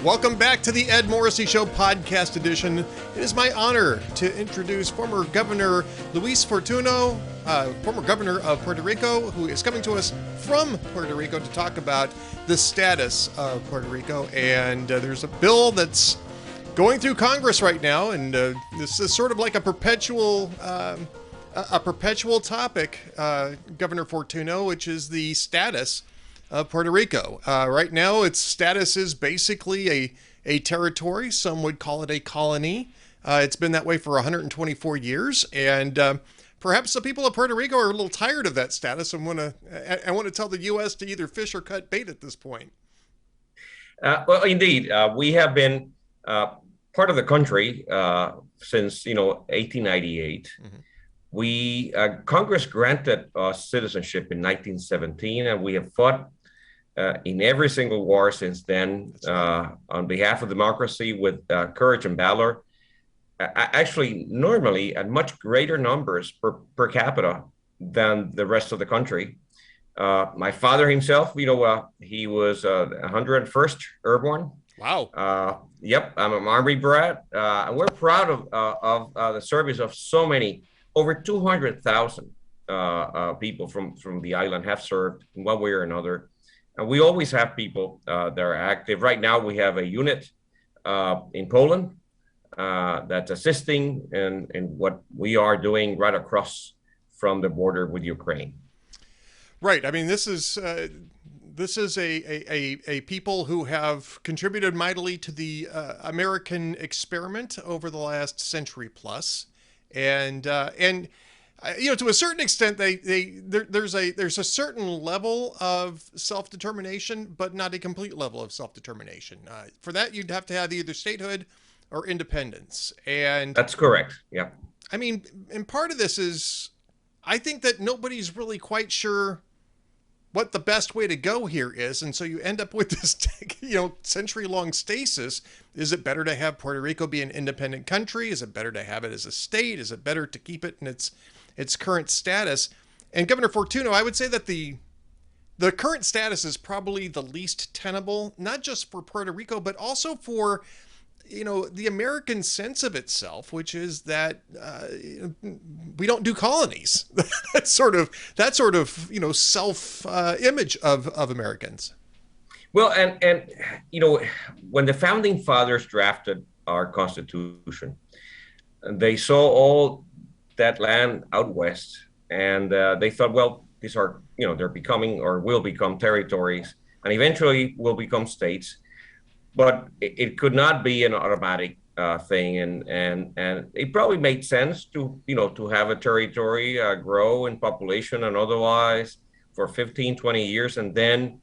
Welcome back to the Ed Morrissey Show podcast edition. It is my honor to introduce former Governor Luis Fortuno, former governor of Puerto Rico, who is coming to us from Puerto Rico to talk about the status of Puerto Rico. And there's a bill that's going through Congress right now, and this is sort of like a perpetual topic, Governor Fortuno, which is the status of Puerto Rico. Right now, its status is basically a territory. Some would call it a colony. It's been that way for 124 years, and perhaps the people of Puerto Rico are a little tired of that status and want to tell the U.S. to either fish or cut bait at this point. Well, indeed, we have been part of the country since 1898. Mm-hmm. Congress granted us citizenship in 1917, and we have fought in every single war since then on behalf of democracy with courage and valor. Actually, normally at much greater numbers per capita than the rest of the country. My father himself, he was 101st Airborne. Wow. Yep, I'm an Army brat. And we're proud of the service of so many. Over 200,000 people from the island have served in one way or another. And we always have people that are active. Right now, we have a unit in Poland that's assisting in what we are doing right across from the border with Ukraine. Right. I mean, this is a people who have contributed mightily to the American experiment over the last century plus. And to a certain extent, there's a certain level of self-determination, but not a complete level of self-determination. For that, you'd have to have either statehood or independence. And that's correct. Yeah. I mean, and part of this is, I think that nobody's really quite sure what the best way to go here is. And so you end up with this, century-long stasis. Is it better to have Puerto Rico be an independent country? Is it better to have it as a state? Is it better to keep it in its current status? And Governor Fortuno, I would say that the current status is probably the least tenable, not just for Puerto Rico, but also for the American sense of itself, which is that we don't do colonies. that sort of self image of Americans. Well, and when the founding fathers drafted our Constitution, they saw all that land out west, and they thought, well, these are they're becoming or will become territories, and eventually will become states. But it could not be an automatic thing, and it probably made sense to have a territory grow in population and otherwise for 15, 20 years, and then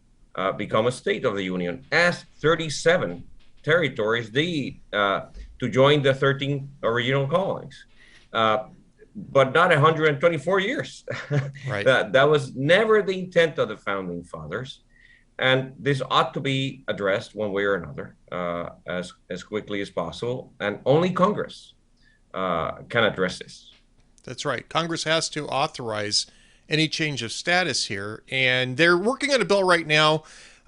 become a state of the union, as 37 territories did to join the 13 original colonies, but not 124 years. Right. That was never the intent of the founding fathers. And this ought to be addressed one way or another as quickly as possible. And only Congress can address this. That's right. Congress has to authorize any change of status here. And they're working on a bill right now.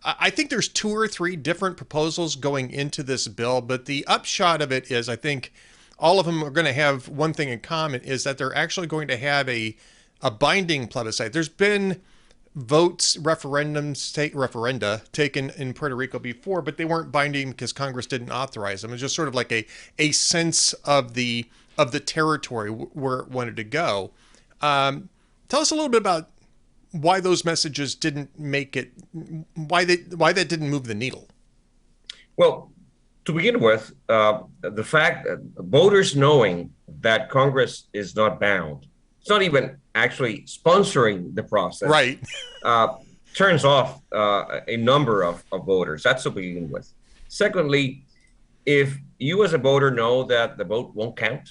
I think there's 2 or 3 different proposals going into this bill. But the upshot of it is, I think all of them are going to have one thing in common, is that they're actually going to have a binding plebiscite. There's been referenda taken in Puerto Rico before, but they weren't binding because Congress didn't authorize them. It was just sort of like a sense of the territory where it wanted to go. Tell us a little bit about why those messages didn't make it, why that didn't move the needle. Well, to begin with, the fact that voters knowing that Congress is not bound, it's not even actually sponsoring the process, right? Turns off a number of voters. That's to begin with. Secondly, if you as a voter know that the vote won't count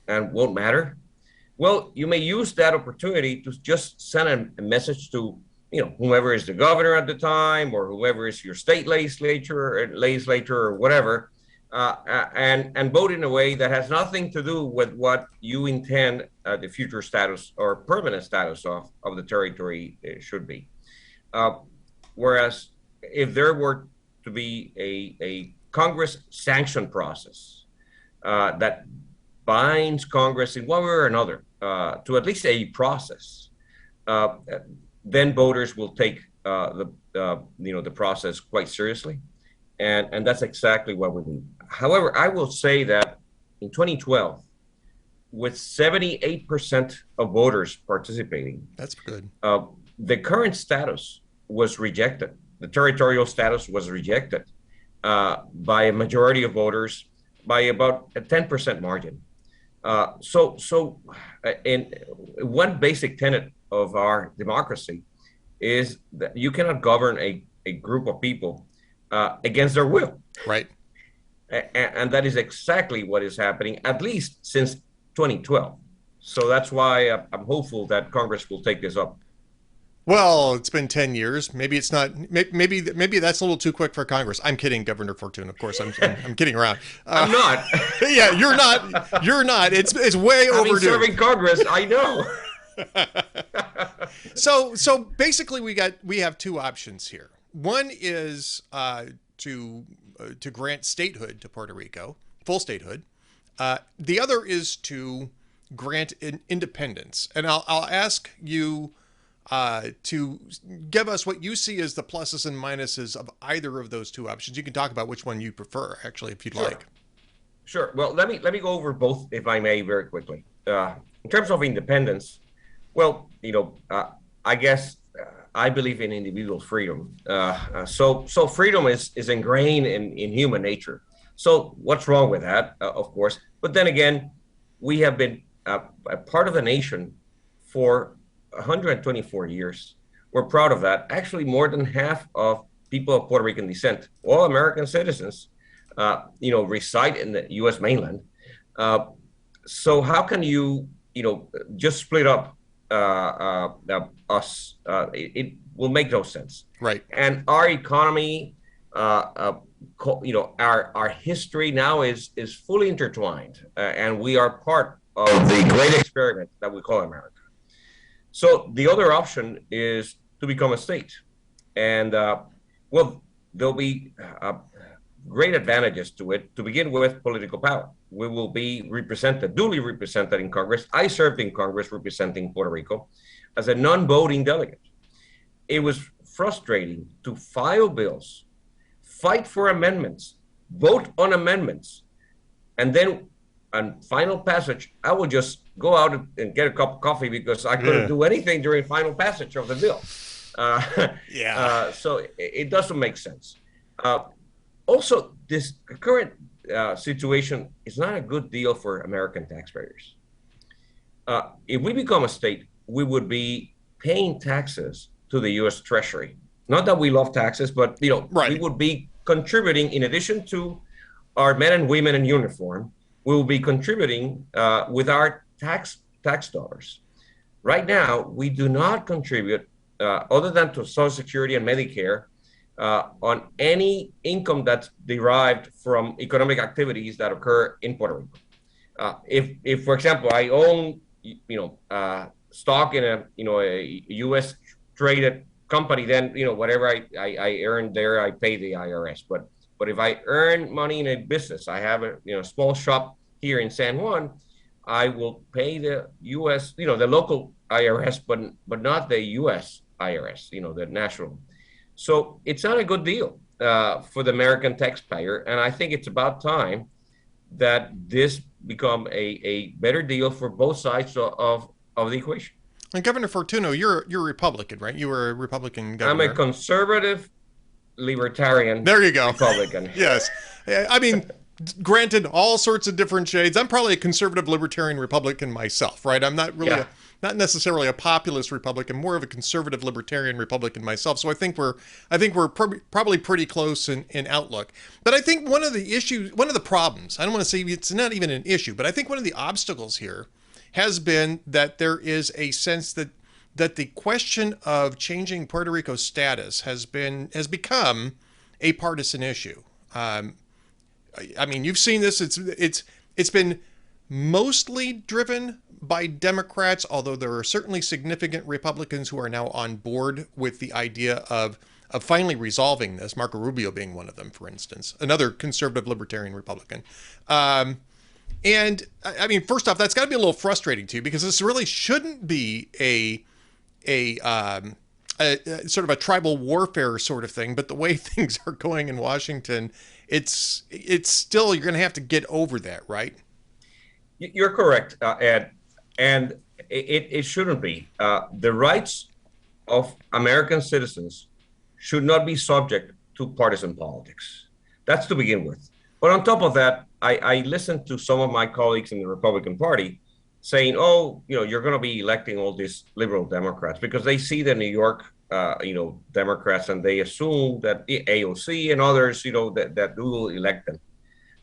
and won't matter, well, you may use that opportunity to just send a message to whomever is the governor at the time, or whoever is your state legislature or whatever, and vote in a way that has nothing to do with what you intend the future status or permanent status of the territory should be. Whereas if there were to be a Congress sanctioned process that binds Congress in one way or another to at least a process, uh, then voters will take the process quite seriously, and that's exactly what we need. However, I will say that in 2012, with 78% of voters participating, That's good. the current status was rejected. The territorial status was rejected by a majority of voters by about a 10% margin. In one basic tenet of our democracy is that you cannot govern a group of people against their will. Right. And that is exactly what is happening, at least since 2012. So that's why I'm hopeful that Congress will take this up. Well, it's been 10 years. Maybe it's not. Maybe that's a little too quick for Congress. I'm kidding, Governor Fortune. Of course, I'm kidding around. I'm not. Yeah, you're not. You're not. It's way overdue. Serving Congress, I know. So basically, we have two options here. One is to grant statehood to Puerto Rico, full statehood. The other is to grant independence. And I'll ask you to give us what you see as the pluses and minuses of either of those two options. You can talk about which one you prefer, actually, if you'd like. Sure. Well, let me go over both, if I may, very quickly. In terms of independence, well, I guess I believe in individual freedom. So freedom is ingrained in human nature. So what's wrong with that? Of course. But then again, we have been a part of the nation for 124 years. We're proud of that. Actually, more than half of people of Puerto Rican descent, all American citizens, reside in the U.S. mainland. So how can you, just split up us? It will make no sense. Right. And our economy, our history now is fully intertwined, and we are part of the great experiment that we call America. So the other option is to become a state. And there'll be great advantages to it. To begin with, political power. We will be duly represented in Congress. I served in Congress representing Puerto Rico as a non-voting delegate. It was frustrating to file bills, fight for amendments, vote on amendments, and then on final passage, I would just go out and get a cup of coffee because I couldn't do anything during final passage of the bill. So it doesn't make sense. Also, this current situation is not a good deal for American taxpayers. If we become a state, we would be paying taxes to the U.S. Treasury. Not that we love taxes, but right. We would be contributing, in addition to our men and women in uniform, we will be contributing with our tax dollars. Right now, we do not contribute, other than to Social Security and Medicare, on any income that's derived from economic activities that occur in Puerto Rico. If for example, I own, stock in a U.S. traded company, then whatever I earn there, I pay the IRS. But if I earn money in a business, I have a small shop here in San Juan, I will pay the U.S. the local IRS, but not the U.S. IRS, the national. So it's not a good deal for the American taxpayer, and I think it's about time that this become a better deal for both sides of the equation. And Governor Fortuno, you're a Republican, right? You were a Republican governor. I'm a conservative libertarian. There you go. Republican. Yes. I mean, granted, all sorts of different shades. I'm probably a conservative libertarian Republican myself, right? I'm not really not necessarily a populist Republican, more of a conservative libertarian Republican myself. So I think we're probably pretty close in outlook. But I think one of the problems, I don't want to say it's not even an issue, but I think one of the obstacles here has been that there is a sense that the question of changing Puerto Rico's status has become a partisan issue. I mean, you've seen this. It's been mostly driven by Democrats, although there are certainly significant Republicans who are now on board with the idea of finally resolving this. Marco Rubio being one of them, for instance, another conservative libertarian Republican. And I mean, first off, that's got to be a little frustrating too, because this really shouldn't be a sort of a tribal warfare sort of thing. But the way things are going in Washington, it's still, you're going to have to get over that, right? You're correct, Ed, and it shouldn't be. The rights of American citizens should not be subject to partisan politics. That's to begin with. But on top of that, I listened to some of my colleagues in the Republican Party saying, "Oh, you're going to be electing all these liberal Democrats," because they see the New York, Democrats, and they assume that AOC and others, that we will elect them.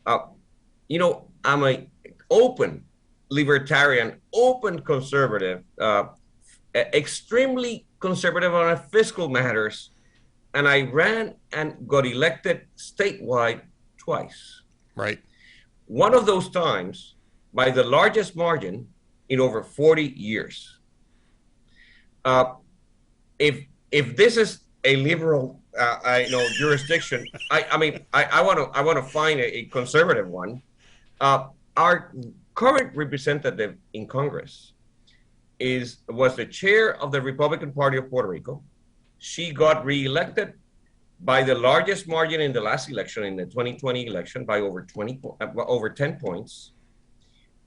I'm a open libertarian, open conservative, extremely conservative on fiscal matters, and I ran and got elected statewide twice. Right. One of those times by the largest margin in over 40 years. If this is a liberal, jurisdiction, I want to find a conservative one. Our current representative in Congress was the chair of the Republican Party of Puerto Rico. She got reelected by the largest margin in the last election, in the 2020 election, by over 10 points.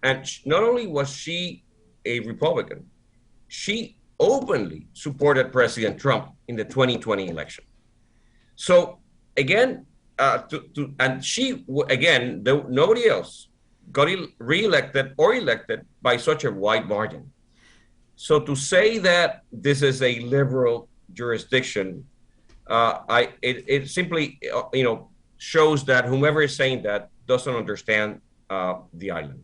And not only was she a Republican, she openly supported President Trump in the 2020 election. So again, nobody else got reelected or elected by such a wide margin. So to say that this is a liberal jurisdiction, it simply shows that whomever is saying that doesn't understand the island.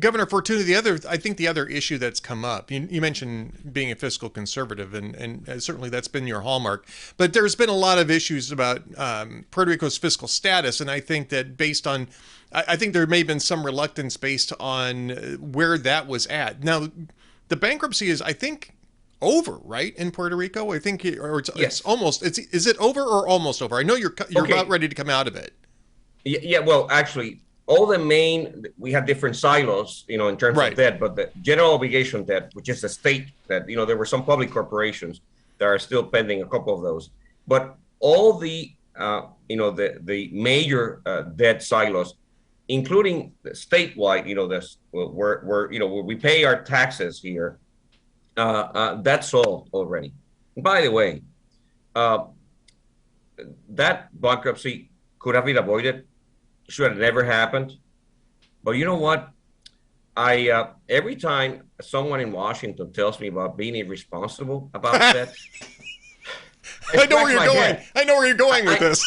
Governor Fortuno, I think the other issue that's come up, you mentioned being a fiscal conservative, and certainly that's been your hallmark, but there's been a lot of issues about Puerto Rico's fiscal status, and I think that I think there may have been some reluctance based on where that was at. Now, the bankruptcy is, I think, over, right, in Puerto Rico? I think, it's almost. Is it over or almost over? I know you're okay. About ready to come out of it. Yeah. Well, actually, we have different silos, in terms right. of debt, but the general obligation debt, which is the state debt, there were some public corporations that are still pending, a couple of those, but all the the major debt silos, including the statewide, where we pay our taxes here. That's all already. By the way, that bankruptcy could have been avoided, should have never happened. But you know what? Every time someone in Washington tells me about being irresponsible about that, I know where you're going. I know where you're going with this.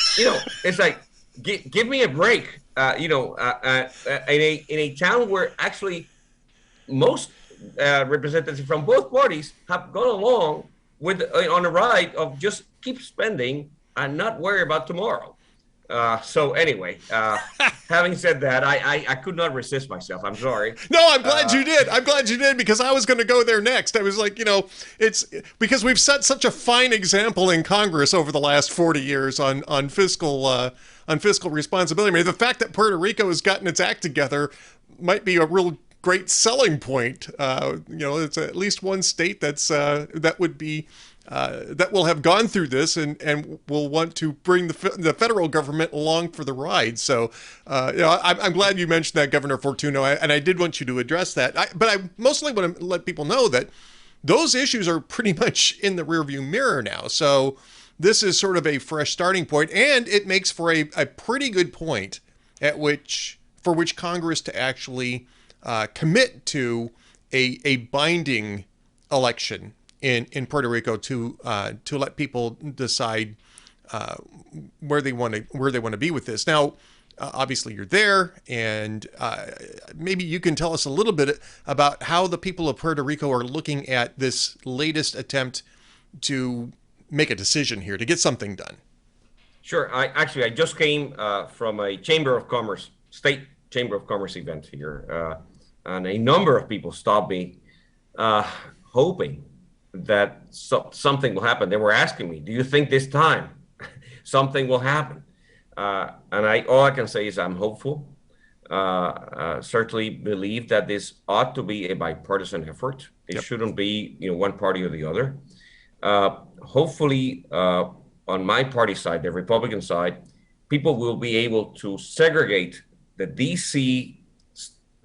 It's like, give me a break. In a town where actually most representatives from both parties have gone along on a ride of just keep spending and not worry about tomorrow. So anyway, having said that, I could not resist myself. I'm sorry. No, I'm glad you did. I'm glad you did, because I was going to go there next. I was like, it's because we've set such a fine example in Congress over the last 40 years on fiscal responsibility. I mean, the fact that Puerto Rico has gotten its act together might be a real great selling point. It's at least one state that would be that will have gone through this and will want to bring the federal government along for the ride. So, I'm glad you mentioned that, Governor Fortuno, and I did want you to address that. But I mostly want to let people know that those issues are pretty much in the rearview mirror now. So this is sort of a fresh starting point, and it makes for a pretty good point for which Congress to actually commit to a binding election in Puerto Rico to let people decide where they want to be with this. Now, obviously, you're there, and maybe you can tell us a little bit about how the people of Puerto Rico are looking at this latest attempt to make a decision here, to get something done. Sure. I just came from a state Chamber of Commerce event here, and a number of people stopped me, hoping something will happen. They were asking me, "Do you think this time something will happen?" And all I can say is I'm hopeful. Certainly believe that this ought to be a bipartisan effort. It Yep. shouldn't be, one party or the other. Hopefully, on my party side, the Republican side, people will be able to segregate the DC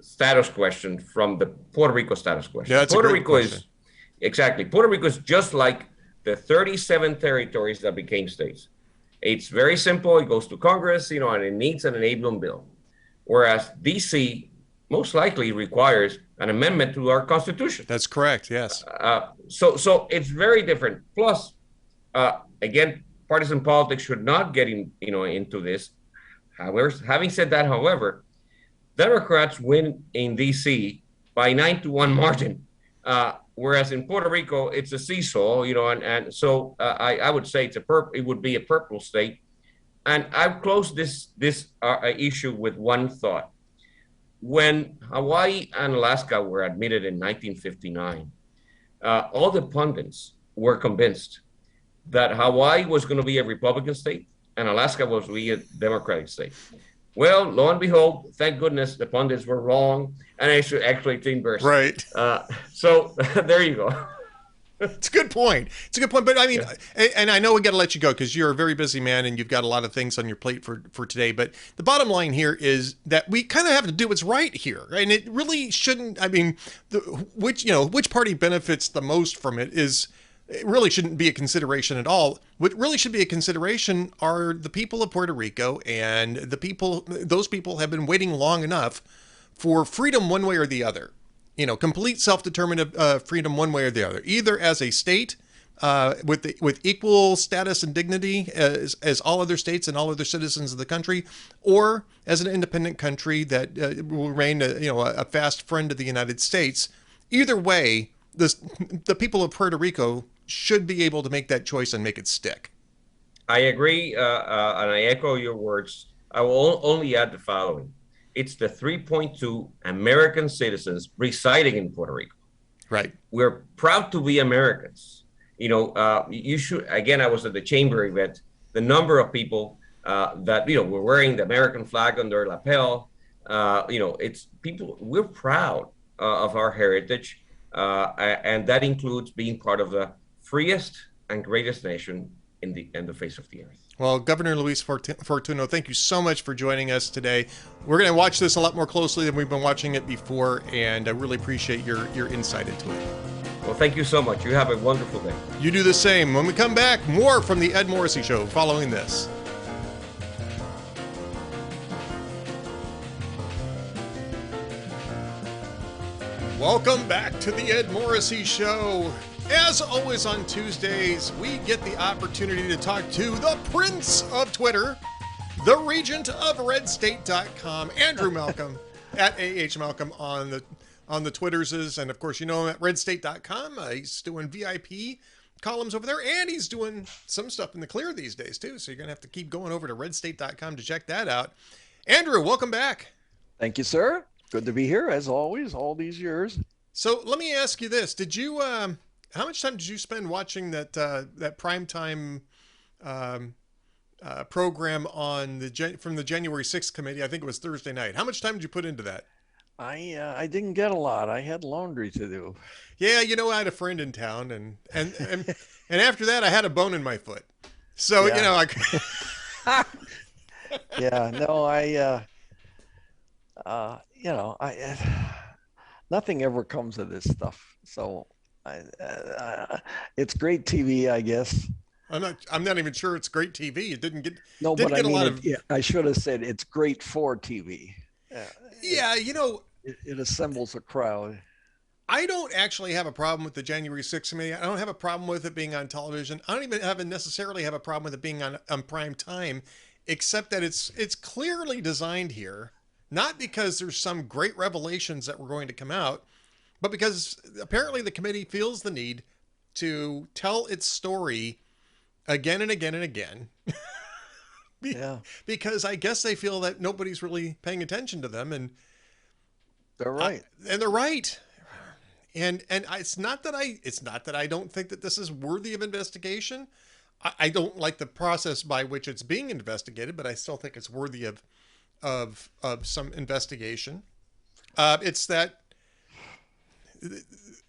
status question from the Puerto Rico status Yeah, question. that's a Puerto great Rico question. is exactly. Puerto Rico is just like the 37 territories that became states. It's very simple. It goes to Congress, and it needs an enabling bill. Whereas DC most likely requires an amendment to our Constitution. That's correct. Yes. So it's very different. Plus, again, partisan politics should not get into this. However, having said that, however, Democrats win in DC by 9-1 margin, whereas in Puerto Rico it's a seesaw, and so I would say it would be a purple state. And I've closed this issue with one thought. When Hawaii and Alaska were admitted in 1959, all the pundits were convinced that Hawaii was going to be a Republican state and Alaska was going to be a Democratic state. Well, lo and behold, thank goodness the pundits were wrong, and actually the inverse. Right. So there you go. It's a good point. It's a good point. But I mean, Yeah. and I know we got to let you go because you're a very busy man and you've got a lot of things on your plate for today. But the bottom line here is that we kind of have to do what's right here. And it really shouldn't, I mean, which party benefits the most from it really shouldn't be a consideration at all. What really should be a consideration are the people of Puerto Rico, and those people have been waiting long enough for freedom one way or the other. Complete self-determined freedom one way or the other, either as a state with equal status and dignity as all other states and all other citizens of the country, or as an independent country that will remain a fast friend of the United States. Either way, the people of Puerto Rico should be able to make that choice and make it stick. I agree, and I echo your words. I will only add the following. It's the 3.2 American citizens residing in Puerto Rico. Right. We're proud to be Americans. You should, again, I was at the chamber event, the number of people that, were wearing the American flag on their lapel, it's people, we're proud of our heritage. And that includes being part of the freest and greatest nation in the face of the earth. Well, Governor Luis Fortuno, thank you so much for joining us today. We're going to watch this a lot more closely than we've been watching it before, and I really appreciate your insight into it. Well, thank you so much. You have a wonderful day. You do the same. When we come back, more from the Ed Morrissey Show following this. Welcome back to the Ed Morrissey Show. As always on Tuesdays, we get the opportunity to talk to the Prince of Twitter, the Regent of RedState.com, Andrew Malcolm, at AH Malcolm on the Twitterses, and of course you know him at RedState.com. He's doing VIP columns over there, and he's doing some stuff in the clear these days too. So you're gonna have to keep going over to RedState.com to check that out. Andrew, welcome back. Thank you, sir. Good to be here as always, all these years. So let me ask you this: did you? How much time did you spend watching that primetime program from the January 6th committee? I think it was Thursday night. How much time did you put into that? I didn't get a lot. I had laundry to do. Yeah, I had a friend in town, and after that, I had a bone in my foot. So Yeah. Yeah, no, nothing ever comes of this stuff. So it's great TV, I guess. I'm not even sure it's great TV. It didn't get No, didn't but get I a mean, lot of. I should have said it's great for TV. Yeah, It assembles a crowd. I don't actually have a problem with the January 6th committee. I don't have a problem with it being on television. I don't even necessarily have a problem with it being on prime time, except that it's clearly designed here, not because there's some great revelations that were going to come out, but because apparently the committee feels the need to tell its story again and again and again. Yeah, Because I guess they feel that nobody's really paying attention to them, and they're right. and they're right. It's not that I don't think that this is worthy of investigation. I don't like the process by which it's being investigated, but I still think it's worthy of some investigation. It's that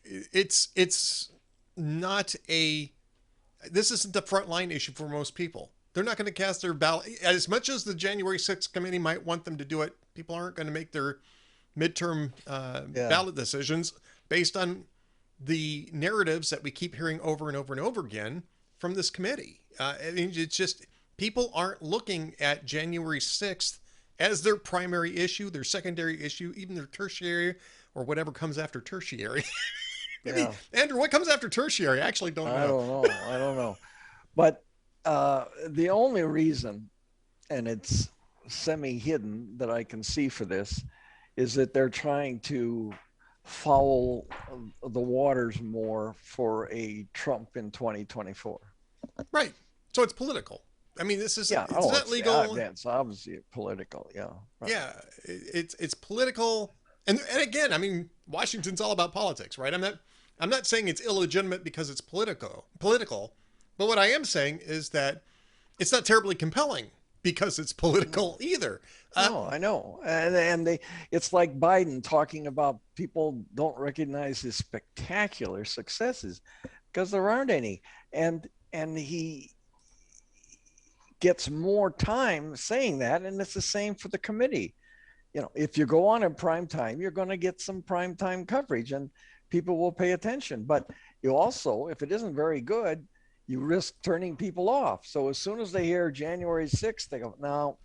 it's not a this isn't the frontline issue for most people. They're not going to cast their ballot as much as the January 6th committee might want them to do it. People aren't going to make their midterm ballot decisions based on the narratives that we keep hearing over and over and over again from this committee. I mean, it's just people aren't looking at January 6th as their primary issue, their secondary issue, even their tertiary or whatever comes after tertiary. Maybe, Andrew, what comes after tertiary? I actually don't know. I don't know. But the only reason, and it's semi-hidden that I can see for this, is that they're trying to foul the waters more for a Trump in 2024. Right. So it's political. I mean, this is it's not legal. It's obviously political. Yeah. Right. Yeah. It's political. And again, I mean, Washington's all about politics, right? I'm not saying it's illegitimate because it's political. But what I am saying is that it's not terribly compelling because it's political either. No, I know. And it's like Biden talking about people don't recognize his spectacular successes because there aren't any. And he gets more time saying that. And it's the same for the committee. You know, if you go on in prime time, you're going to get some prime time coverage and people will pay attention. But you also, if it isn't very good, you risk turning people off. So as soon as they hear January 6th, they go, no,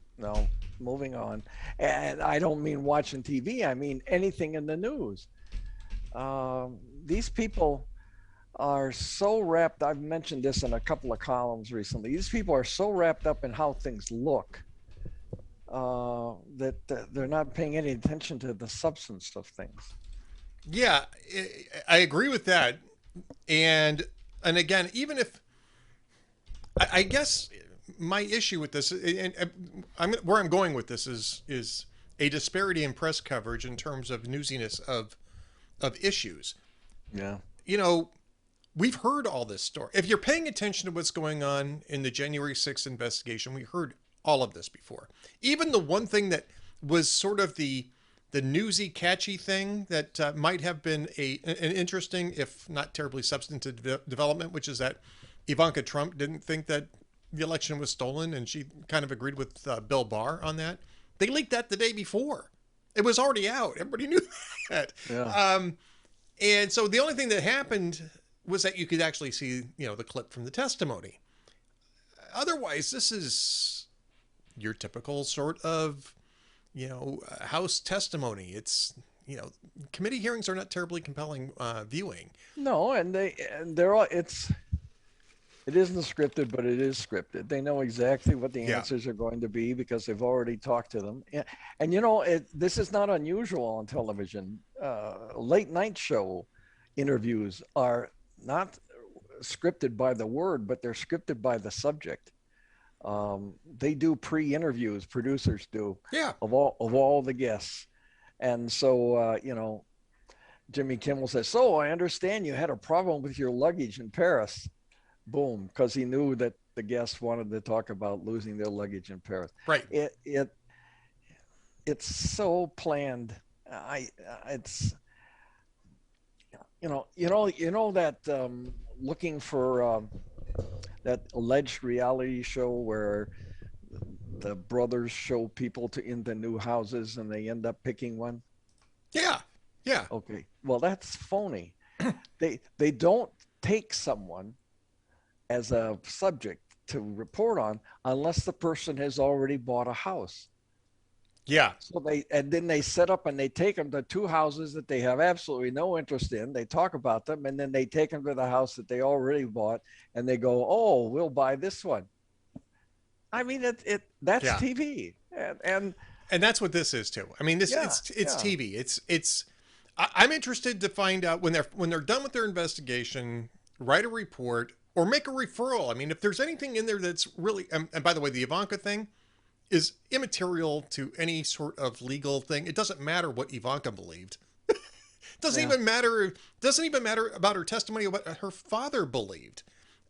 moving on. And I don't mean watching TV. I mean anything in the news. These people are so wrapped. I've mentioned this in a couple of columns recently. These people are so wrapped up in how things look that they're not paying any attention to the substance of things. Yeah, I agree with that. And again, even if I guess my issue with this, and where I'm going with this is a disparity in press coverage in terms of newsiness of issues. Yeah. You know, we've heard all this story. If you're paying attention to what's going on in the January 6th investigation, we heard all of this before. Even the one thing that was sort of the newsy, catchy thing that might have been an interesting, if not terribly substantive development, which is that Ivanka Trump didn't think that the election was stolen, and she kind of agreed with Bill Barr on that. They leaked that the day before. It was already out. Everybody knew that. Yeah. And so the only thing that happened was that you could actually see, the clip from the testimony. Otherwise, this is your typical sort of, House testimony. It's, committee hearings are not terribly compelling viewing. No, and they're all, it isn't scripted, but it is scripted. They know exactly what the answers are going to be because they've already talked to them. And this is not unusual on television. Late night show interviews are not scripted by the word, but they're scripted by the subject. They do pre-interviews, producers do, of all the guests. And so, Jimmy Kimmel says, "So I understand you had a problem with your luggage in Paris." Boom, because he knew that the guests wanted to talk about losing their luggage in Paris. Right. It's so planned. It's that looking for that alleged reality show where the brothers show people into new houses and they end up picking one. Yeah. Okay. Well, that's phony. They don't take someone as a subject to report on unless the person has already bought a house. Yeah. So then they set up and they take them to two houses that they have absolutely no interest in. They talk about them and then they take them to the house that they already bought and they go, "Oh, we'll buy this one." I mean, that's TV. And that's what this is too. I mean, it's TV. It's I'm interested to find out when they're done with their investigation, write a report or make a referral. I mean, if there's anything in there that's really, and by the way, the Ivanka thing is immaterial to any sort of legal thing. It doesn't matter what Ivanka believed. Doesn't Yeah. even matter. Doesn't even matter about her testimony of what her father believed,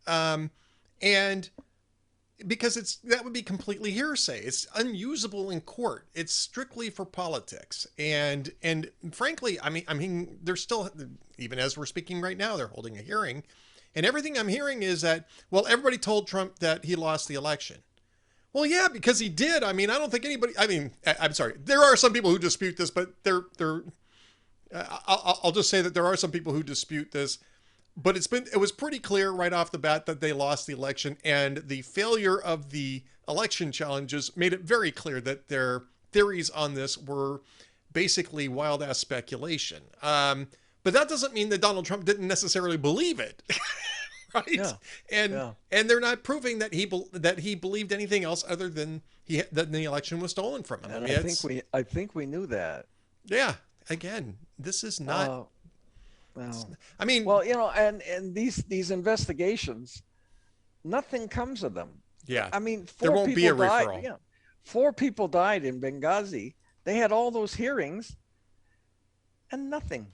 and because that would be completely hearsay. It's unusable in court. It's strictly for politics. And frankly, I mean, they're still, even as we're speaking right now, they're holding a hearing, and everything I'm hearing is that, well, everybody told Trump that he lost the election. Well, yeah, because he did. I mean, I don't think anybody. I mean, I'm sorry. There are some people who dispute this, but they're. I'll just say that there are some people who dispute this, but it was pretty clear right off the bat that they lost the election, and the failure of the election challenges made it very clear that their theories on this were basically wild ass speculation. But that doesn't mean that Donald Trump didn't necessarily believe it. Right? Yeah. And Yeah. and they're not proving that he believed anything else other than that the election was stolen from him. And I mean, I think we knew that. yeah. Again, this is not. Well, I mean, well, and these investigations, nothing comes of them. yeah. I mean, There four won't be a people died. referral. Yeah, 4 people died in Benghazi. They had all those hearings, and nothing.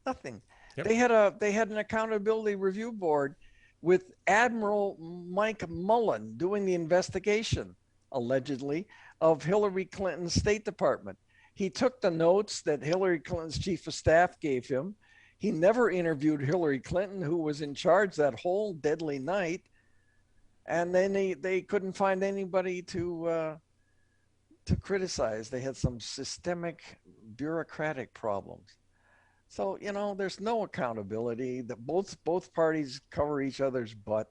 Yep. They had an accountability review board with Admiral Mike Mullen doing the investigation, allegedly, of Hillary Clinton's State Department. He took the notes that Hillary Clinton's chief of staff gave him. He never interviewed Hillary Clinton, who was in charge that whole deadly night. And then they couldn't find anybody to criticize. They had some systemic bureaucratic problems. So, there's no accountability. Both parties cover each other's butt.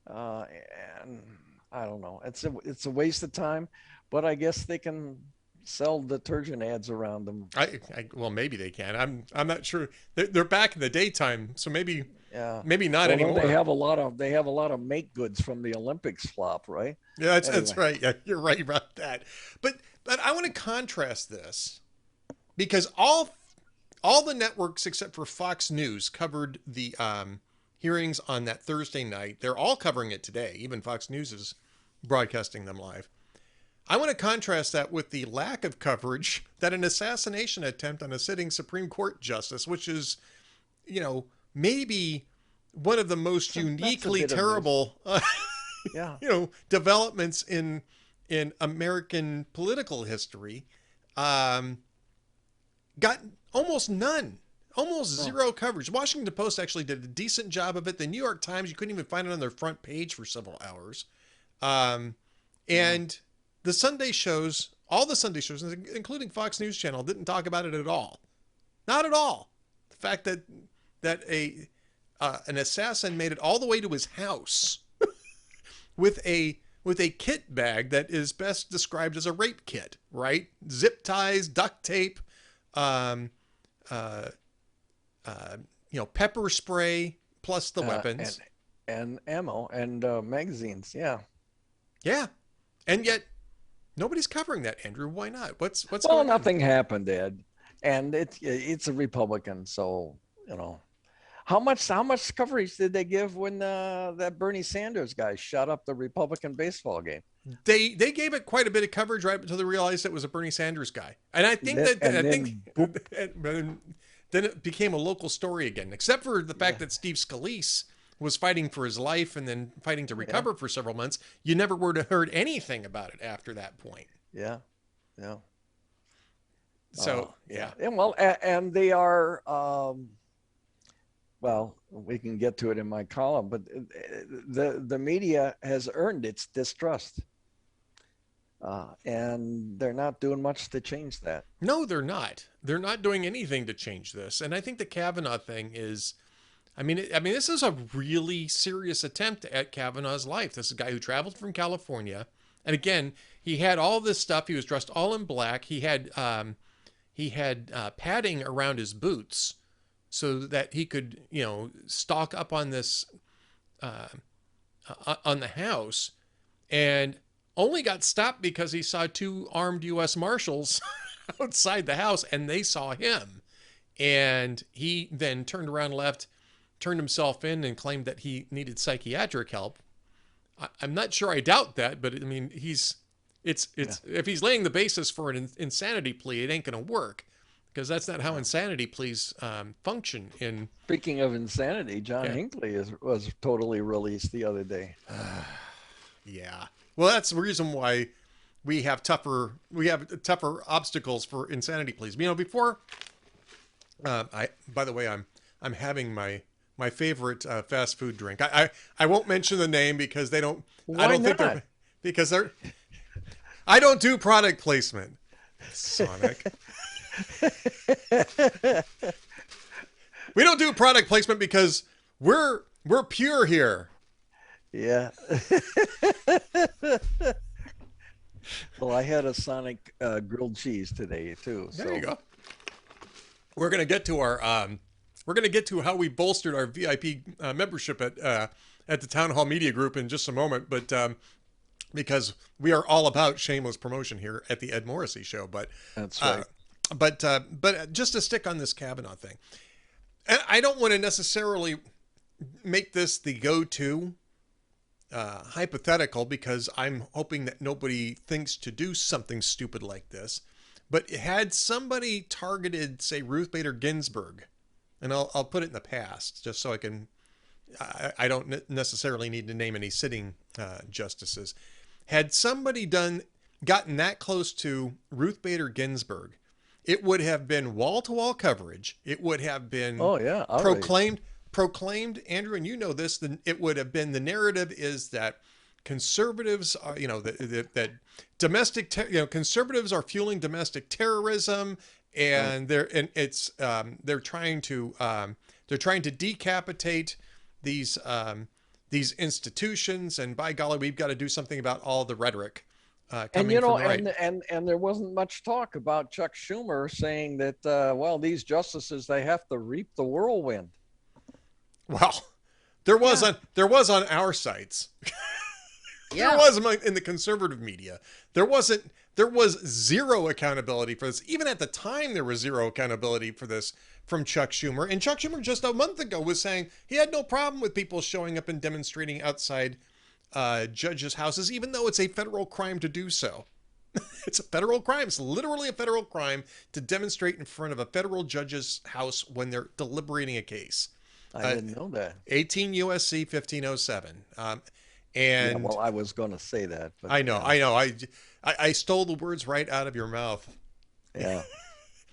And I don't know. It's a waste of time, but I guess they can sell detergent ads around them. Well, maybe they can. I'm not sure. They're back in the daytime, so maybe not anymore. They have a lot of make goods from the Olympics flop, right? Yeah, that's right. Yeah, you're right about that. But I want to contrast this because all the networks except for Fox News covered the hearings on that Thursday night. They're all covering it today. Even Fox News is broadcasting them live. I want to contrast that with the lack of coverage that an assassination attempt on a sitting Supreme Court justice, which is, maybe one of the most uniquely terrible, developments in American political history, got almost none, almost zero coverage. Washington Post actually did a decent job of it. The New York Times, you couldn't even find it on their front page for several hours. And the Sunday shows, all the Sunday shows, including Fox News Channel, didn't talk about it at all. Not at all. The fact that an assassin made it all the way to his house with a kit bag that is best described as a rape kit, right? Zip ties, duct tape, pepper spray, plus the weapons and ammo and magazines. Yeah. Yeah, and yet nobody's covering that, Andrew. Why not? What's well, going nothing on? happened, Ed, and it's a Republican, so how much coverage did they give when that Bernie Sanders guy shot up the Republican baseball game? They gave it quite a bit of coverage right until they realized it was a Bernie Sanders guy, and I think then it became a local story again, except for the fact that Steve Scalise was fighting for his life and then fighting to recover for several months. You never would have heard anything about it after that point. Yeah. So and well, and they are. Well, we can get to it in my column, but the media has earned its distrust, and they're not doing much to change that. No, they're not. They're not doing anything to change this. And I think the Kavanaugh thing is. I mean, this is a really serious attempt at Kavanaugh's life. This is a guy who traveled from California, and again, he had all this stuff. He was dressed all in black. He had padding around his boots, so that he could, stalk up on this, on the house, and only got stopped because he saw 2 armed U.S. Marshals outside the house, and they saw him, and he then turned around, turned himself in, and claimed that he needed psychiatric help. I'm not sure. I doubt that, but I mean, if he's laying the basis for an insanity plea, it ain't going to work, because that's not how insanity pleas function in. Speaking of insanity, John Yeah. Hinckley was totally released the other day. Yeah. Well, that's the reason why we have tougher obstacles for insanity pleas. You know, before by the way, I'm having my favorite fast food drink. I won't mention the name because they don't. Why I don't think not? they're because they're. I don't do product placement. Sonic. We don't do product placement because we're pure here. Yeah. Well, I had a Sonic grilled cheese today too. There you go. We're gonna get to our we're gonna get to how we bolstered our VIP membership at the Town Hall Media Group in just a moment, but because we are all about shameless promotion here at the Ed Morrissey Show. But That's right. But just to stick on this Kavanaugh thing, and I don't want to necessarily make this the go-to hypothetical because I'm hoping that nobody thinks to do something stupid like this. But had somebody targeted, say, Ruth Bader Ginsburg, and I'll put it in the past just so I don't necessarily need to name any sitting justices. Had somebody gotten that close to Ruth Bader Ginsburg, it would have been wall-to-wall coverage. It would have been proclaimed, Andrew, and you know this, it would have been, the narrative is that conservatives are, that domestic, conservatives are fueling domestic terrorism, and they're trying to decapitate these institutions, and by golly, we've got to do something about all the rhetoric coming from the right. And there wasn't much talk about Chuck Schumer saying that well, these justices, they have to reap the whirlwind. Well, there was on our sites. There was in the conservative media. There was zero accountability for this. Even at the time, there was zero accountability for this from Chuck Schumer. And Chuck Schumer just a month ago was saying he had no problem with people showing up and demonstrating outside judges' houses, even though it's a federal crime to do so. It's a federal crime. It's literally a federal crime to demonstrate in front of a federal judge's house when they're deliberating a case. I didn't know that. 18 USC 1507. And well, I was going to say that. But, I know. I stole the words right out of your mouth. Yeah.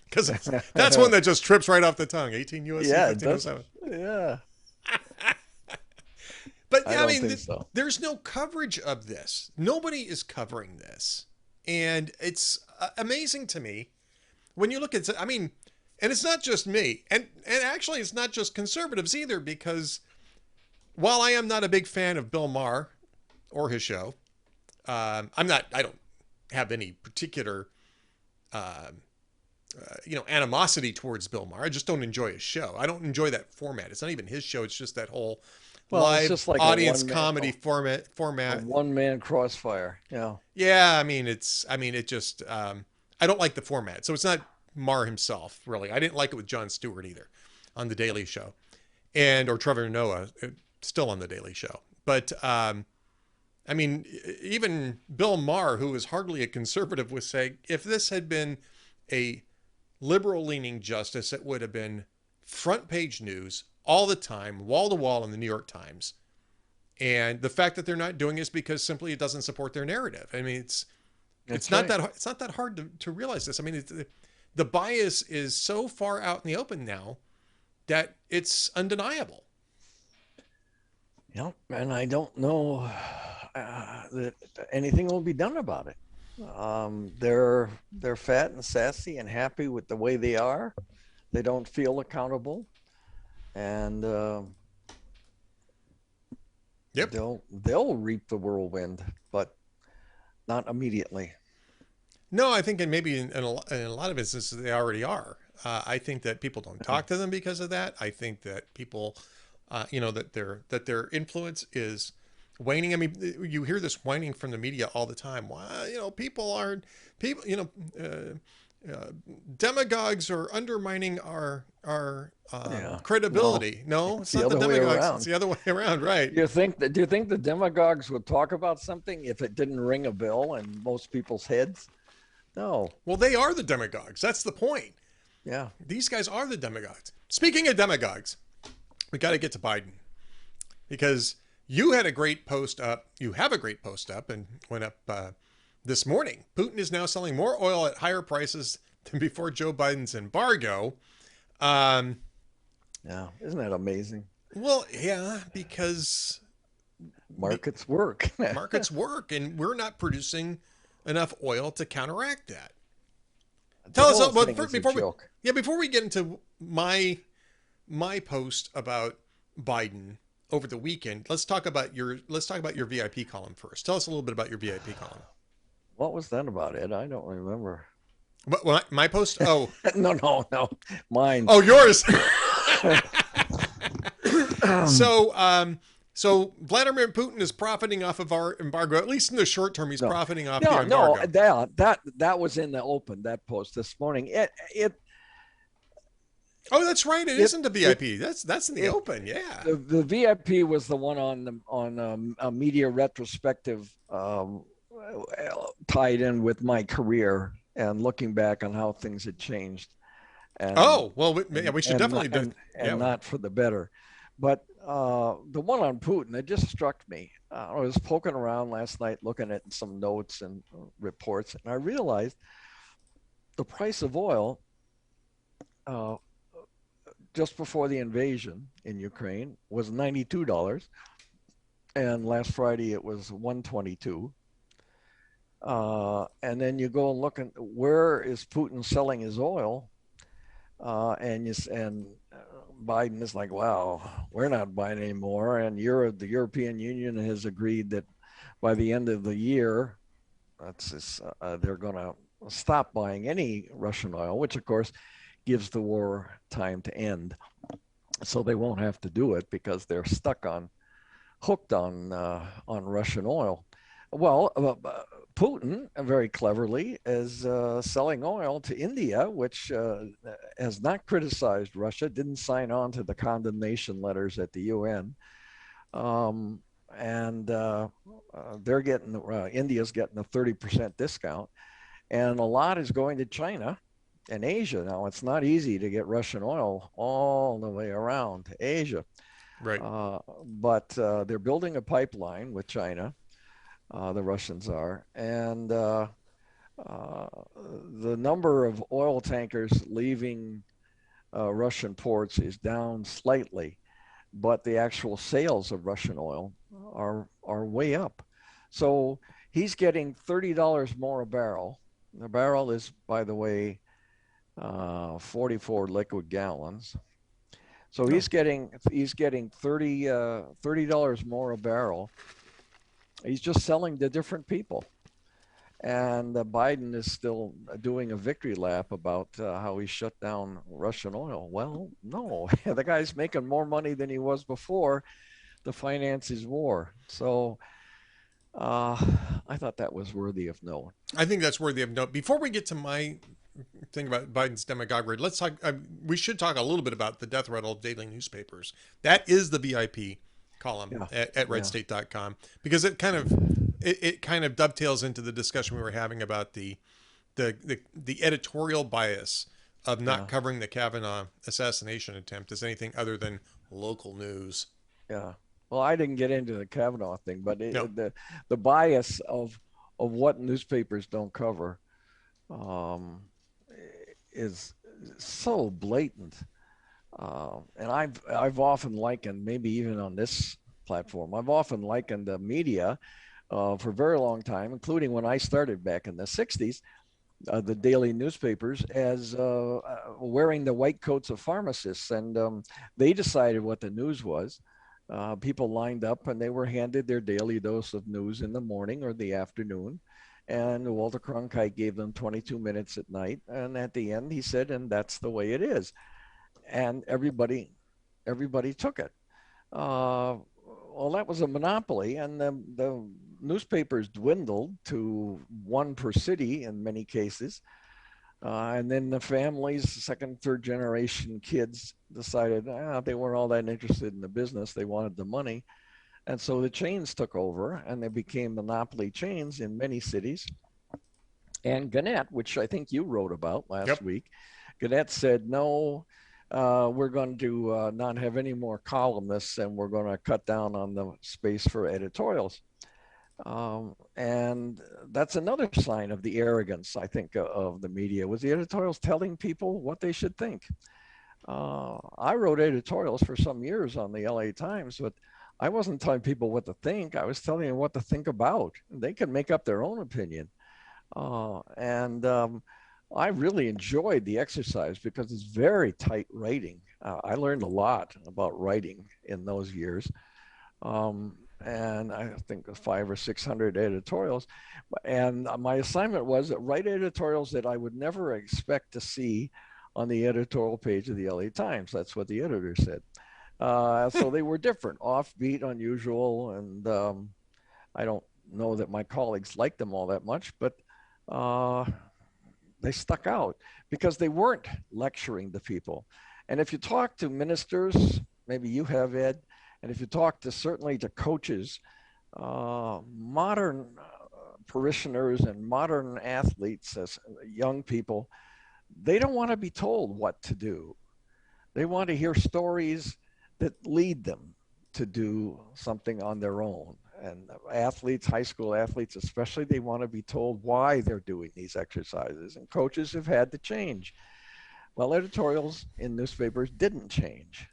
Because that's one that just trips right off the tongue. 18 USC 1507. Yeah. But I mean, so. There's no coverage of this. Nobody is covering this. And it's amazing to me when you look at, I mean, and it's not just me. And actually, it's not just conservatives either, because while I am not a big fan of Bill Maher or his show, I don't have any particular, animosity towards Bill Maher. I just don't enjoy his show. I don't enjoy that format. It's not even his show. It's just that whole live it's just like audience comedy format. A one-man crossfire. Yeah. Yeah. I don't like the format. So it's not Maher himself, really. I didn't like it with Jon Stewart either on The Daily Show, or Trevor Noah still on The Daily Show. But, even Bill Maher, who is hardly a conservative, was saying, if this had been a liberal-leaning justice, it would have been front page news all the time, wall to wall in the New York Times. And the fact that they're not doing it is because simply it doesn't support their narrative. I mean, it's not that hard to realize this. I mean, the bias is so far out in the open now that it's undeniable. Yep, and I don't know that anything will be done about it. They're fat and sassy and happy with the way they are. They don't feel accountable, and yep, they'll reap the whirlwind, but not immediately. No, I think, and maybe in a lot of instances they already are. I think that people don't talk to them because of that. I think that people, that their influence is waning. I mean, you hear this whining from the media all the time. Well, demagogues are undermining our credibility. No, it's not the demagogues. It's the other way around, right? Do you think the demagogues would talk about something if it didn't ring a bell in most people's heads? No. Well, they are the demagogues. That's the point. Yeah. These guys are the demagogues. Speaking of demagogues, we got to get to Biden because you had a great post up. You have a great post up and went up this morning. Putin is now selling more oil at higher prices than before Joe Biden's embargo. Um, Yeah. Isn't that amazing? well, yeah, because Markets work. markets work and we're not producing enough oil to counteract that. The Tell us whole well, thing is a before we joke. before we get into my post about Biden over the weekend, let's talk about your VIP column first. Tell us a little bit about your VIP column. What was that about, Ed? I don't remember. What my post? Oh, No. Mine. oh, yours. Um, So Vladimir Putin is profiting off of our embargo. At least in the short term, he's no, profiting off no, the embargo. that was in the open. That post this morning. Oh, that's right. It It isn't a it VIP. That's in the it open. Yeah. the VIP was the one on a media retrospective, tied in with my career and looking back on how things had changed, and Oh well, we should definitely do. and not for the better. But the one on Putin, it just struck me. I was poking around last night looking at some notes and reports, and I realized the price of oil, uh, just before the invasion in Ukraine, was $92, and last Friday it was 122. And then you go and look at where is Putin selling his oil, and Biden is like, wow, we're not buying anymore. And the European Union has agreed that by the end of the year, they're going to stop buying any Russian oil, which of course gives the war time to end. So they won't have to do it because they're hooked on Russian oil. Well, Putin very cleverly is selling oil to India, which has not criticized Russia, didn't sign on to the condemnation letters at the UN, and they're getting India's getting a 30% discount, and a lot is going to China and Asia. Now it's not easy to get Russian oil all the way around to Asia, Right. but they're building a pipeline with China. The Russians are, and the number of oil tankers leaving Russian ports is down slightly, but the actual sales of Russian oil are way up. So he's getting $30 more a barrel. The barrel is, by the way, 44 liquid gallons. So he's getting $30 more a barrel. He's just selling to different people. And Biden is still doing a victory lap about how he shut down Russian oil. Well, no, the guy's making more money than he was before to finance his war. So I thought that was worthy of note. I think that's worthy of note. Before we get to my thing about Biden's demagoguery, let's talk. We should talk a little bit about the death rattle of daily newspapers. That is the VIP column at redstate.com because it kind of dovetails into the discussion we were having about the editorial bias of not covering the Kavanaugh assassination attempt as anything other than local news. Yeah. Well, I didn't get into the Kavanaugh thing, but No. the bias of what newspapers don't cover is so blatant. And I've often likened, maybe even on this platform, I've often likened the media for a very long time, including when I started back in the 60s, the daily newspapers as wearing the white coats of pharmacists. And they decided what the news was. People lined up and they were handed their daily dose of news in the morning or the afternoon. And Walter Cronkite gave them 22 minutes at night. And at the end, he said, and that's the way it is. And everybody took it. Well, that was a monopoly, and the newspapers dwindled to one per city in many cases. And then the families, second, third generation kids decided they weren't all that interested in the business. They wanted the money. And so the chains took over and they became monopoly chains in many cities. And Gannett, which I think you wrote about last week, Gannett said, no, we're going to not have any more columnists and we're going to cut down on the space for editorials. And that's another sign of the arrogance, I think, of the media, was the editorials telling people what they should think. I wrote editorials for some years on the LA Times, but I wasn't telling people what to think. I was telling them what to think about. They could make up their own opinion. And I really enjoyed the exercise because it's very tight writing. I learned a lot about writing in those years. And I think 500 or 600 editorials. And my assignment was to write editorials that I would never expect to see on the editorial page of the LA Times. That's what the editor said. So they were different, offbeat, unusual, and I don't know that my colleagues liked them all that much, but they stuck out because they weren't lecturing the people. And if you talk to ministers, maybe you have, Ed, and if you talk to certainly to coaches, modern parishioners and modern athletes as young people, they don't want to be told what to do. They want to hear stories that lead them to do something on their own. And athletes, high school athletes especially, they want to be told why they're doing these exercises. And coaches have had to change. Well, editorials in newspapers didn't change.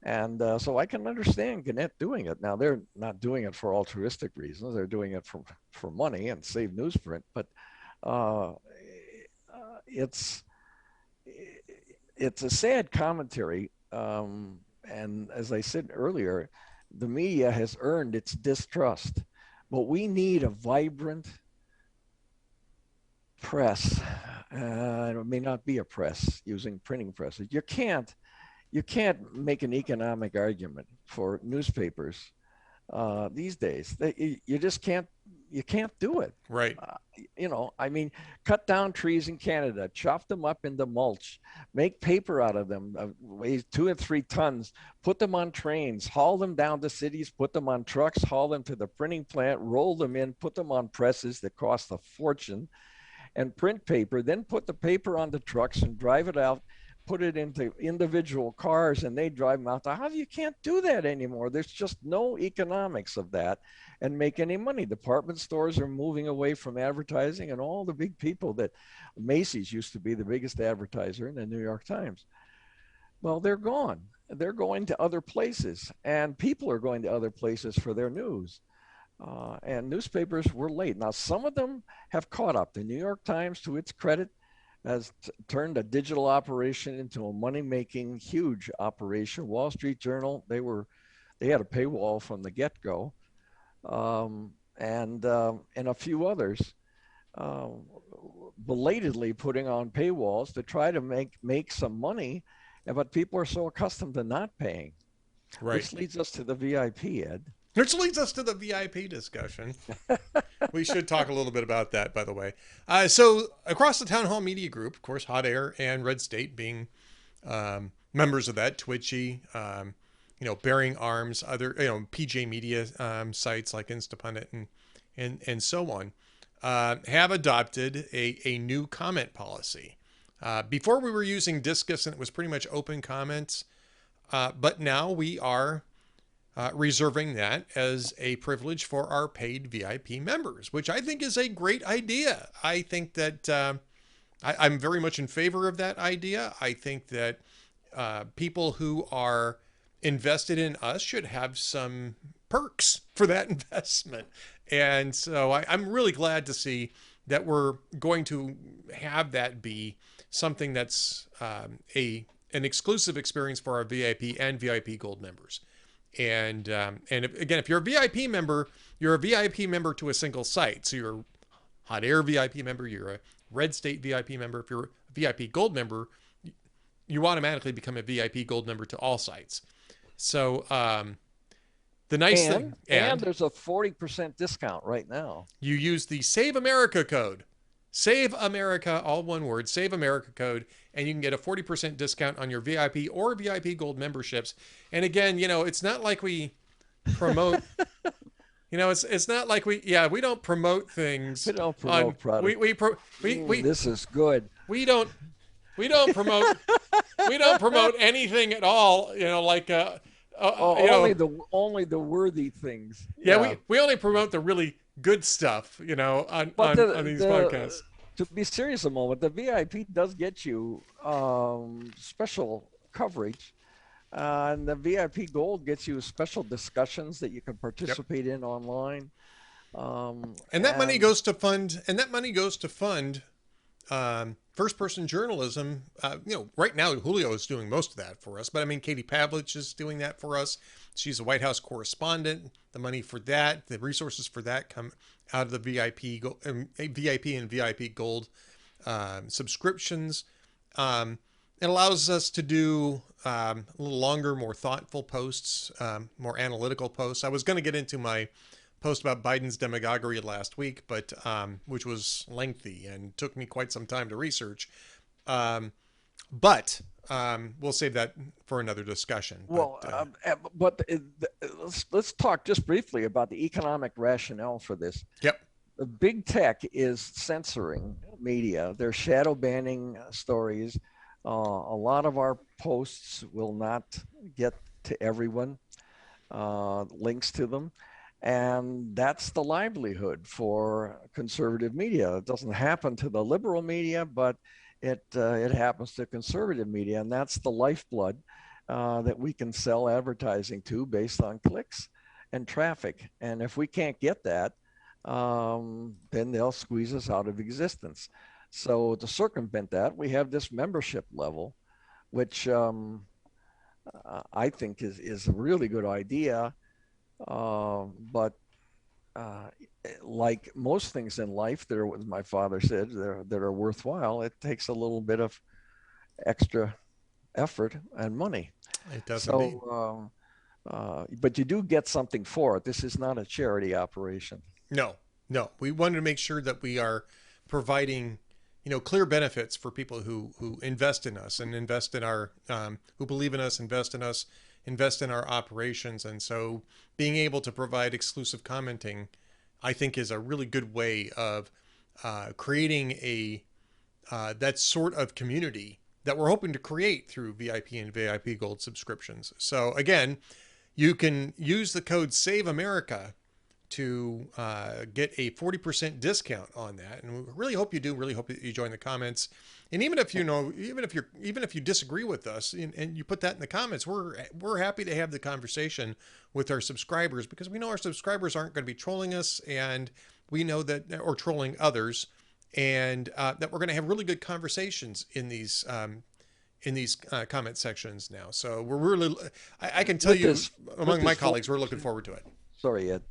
And so I can understand Gannett doing it. Now, they're not doing it for altruistic reasons. They're doing it for money and save newsprint. But it's a sad commentary. And as I said earlier, the media has earned its distrust. But we need a vibrant press. It may not be a press using printing presses. You can't make an economic argument for newspapers these days. You just can't. You can't do it. Right. I mean, cut down trees in Canada, chop them up into mulch, make paper out of them, weighs 2 or 3 tons, put them on trains, haul them down to cities, put them on trucks, haul them to the printing plant, roll them in, put them on presses that cost a fortune, and print paper, then put the paper on the trucks and drive it out, put it into individual cars, and they drive them out. How you can't do that anymore? There's just no economics of that and make any money. Department stores are moving away from advertising, and all the big people that Macy's used to be the biggest advertiser in the New York Times. Well, they're gone. They're going to other places, and people are going to other places for their news. And newspapers were late. Now, some of them have caught up. The New York Times, to its credit, has turned a digital operation into a money-making huge operation. Wall Street Journal, they had a paywall from the get-go, and a few others belatedly putting on paywalls to try to make some money, but people are so accustomed to not paying. Right. Which leads us to the VIP, Ed. Which leads us to the VIP discussion. We should talk a little bit about that, by the way. So across the Town Hall Media Group, of course, Hot Air and Red State being members of that, Twitchy, Bearing Arms, other, PJ Media sites like Instapundit and so on, have adopted a new comment policy. Before we were using Discus and it was pretty much open comments, but now we are reserving that as a privilege for our paid VIP members, which I think is a great idea. I think that I'm very much in favor of that idea. I think that people who are invested in us should have some perks for that investment. And so I'm really glad to see that we're going to have that be something that's an exclusive experience for our VIP and VIP Gold members. And if you're a VIP member, you're a VIP member to a single site. So you're a Hot Air VIP member, you're a Red State VIP member. If you're a VIP Gold member, you automatically become a VIP Gold member to all sites. So the nice thing, and there's a 40% discount right now. You use the Save America code. Save America, all one word, Save America code, and you can get a 40% discount on your VIP or VIP Gold memberships. And again, it's not like we promote, it's not like we don't promote things. We don't promote products. We this is good. We don't we don't promote anything at all. You know, like you know, only the worthy things. yeah, Yeah. we only promote the really good stuff. You know, But on these podcasts. to be serious a moment, the VIP does get you special coverage. And the VIP Gold gets you special discussions that you can Yep. participate in online. And that money goes to fund. And that money goes to fund first person journalism. You know, right now Julio is doing most of that for us, but I mean, Katie Pavlich is doing that for us. She's a White House correspondent. The money for that, the resources for that come out of the VIP and VIP Gold subscriptions. It allows us to do a little longer, more thoughtful posts, more analytical posts. I was going to get into my post about Biden's demagoguery last week, but which was lengthy and took me quite some time to research. But we'll save that for another discussion. Well, let's talk just briefly about the economic rationale for this. Yep. The big tech is censoring media. They're shadow banning stories. A lot of our posts will not get to everyone, links to them. And that's the livelihood for conservative media. It doesn't happen to the liberal media, but it happens to conservative media. And that's the lifeblood that we can sell advertising to based on clicks and traffic. And if we can't get that, then they'll squeeze us out of existence. So to circumvent that, we have this membership level, which I think is a really good idea. But like most things in life, that are, what my father said, that are worthwhile, it takes a little bit of extra effort and money. It does. So, but you do get something for it. This is not a charity operation. No. We wanted to make sure that we are providing, you know, clear benefits for people who invest in us and invest in our, who believe in us, invest in our operations. And so being able to provide exclusive commenting, I think, is a really good way of creating that sort of community that we're hoping to create through VIP and VIP Gold subscriptions. So again, you can use the code SAVE America to get a 40% discount on that, and we really hope you do. Really hope that you join the comments. And even if you disagree with us and you put that in the comments, we're happy to have the conversation with our subscribers, because we know our subscribers aren't going to be trolling us, and we know that, or trolling others, and that we're going to have really good conversations in these comment sections now. So we're really, I can tell you, among my colleagues, we're looking forward to it. Sorry, Ed.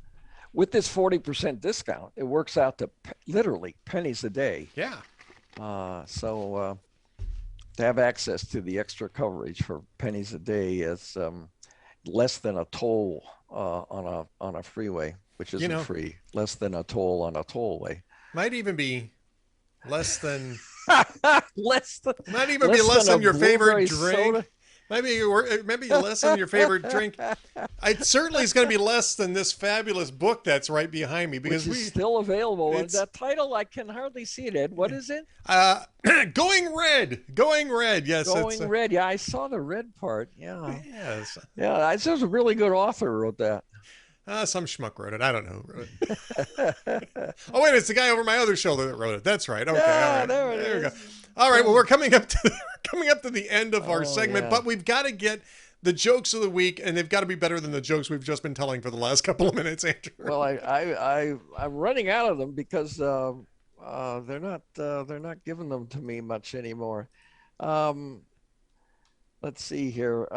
With this 40% discount, it works out to literally pennies a day. Yeah. So to have access to the extra coverage for pennies a day is less than a toll on a freeway, which isn't free. Less than a toll on a tollway. Might even be less than less than less than your favorite drink. Soda. Maybe less than your favorite drink. It certainly is going to be less than this fabulous book that's right behind me, because which is still available. And that title, I can hardly see it, Ed. What is it? Going Red. Yes. Going Red. Yeah, I saw the red part. Yeah. Yes. Yeah, it was a really good author who wrote that. Some schmuck wrote it. I don't know who wrote it. Oh, wait, it's the guy over my other shoulder that wrote it. That's right. Okay, yeah, all right. There we go. All right, well, we're coming up to the end of our segment, but we've got to get the jokes of the week, and they've got to be better than the jokes we've just been telling for the last couple of minutes, Andrew. Well, I'm running out of them because they're not giving them to me much anymore. Let's see here.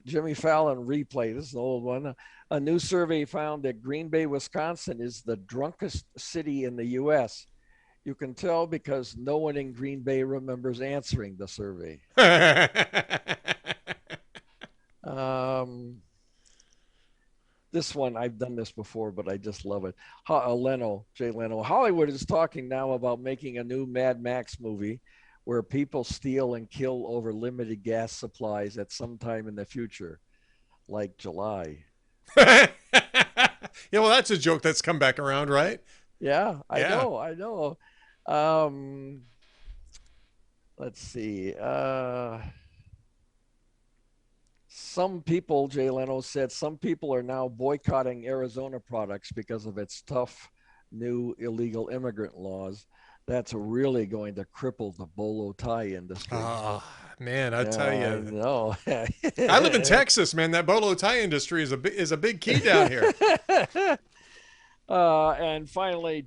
Jimmy Fallon replay. This is an old one. A new survey found that Green Bay, Wisconsin is the drunkest city in the U.S. You can tell because no one in Green Bay remembers answering the survey. This one, I've done this before, but I just love it. Jay Leno. Hollywood is talking now about making a new Mad Max movie where people steal and kill over limited gas supplies at some time in the future, like July. Yeah, well, that's a joke that's come back around, right? Yeah, I know. let's see. Some people, Jay Leno said, some people are now boycotting Arizona products because of its tough new illegal immigrant laws. That's really going to cripple the bolo tie industry. Oh, man, I tell I you. know. I live in Texas, man. That bolo tie industry is a big key down here. And finally,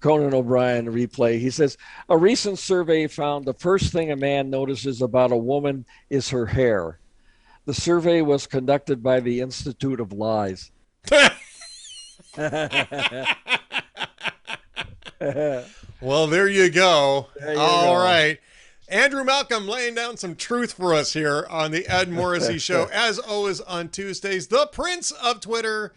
Conan O'Brien replay. He says, a recent survey found the first thing a man notices about a woman is her hair. The survey was conducted by the Institute of Lies. Well, there you go. All go. right. Andrew Malcolm laying down some truth for us here on the Ed Morrissey Show, as always on Tuesdays. The Prince of Twitter,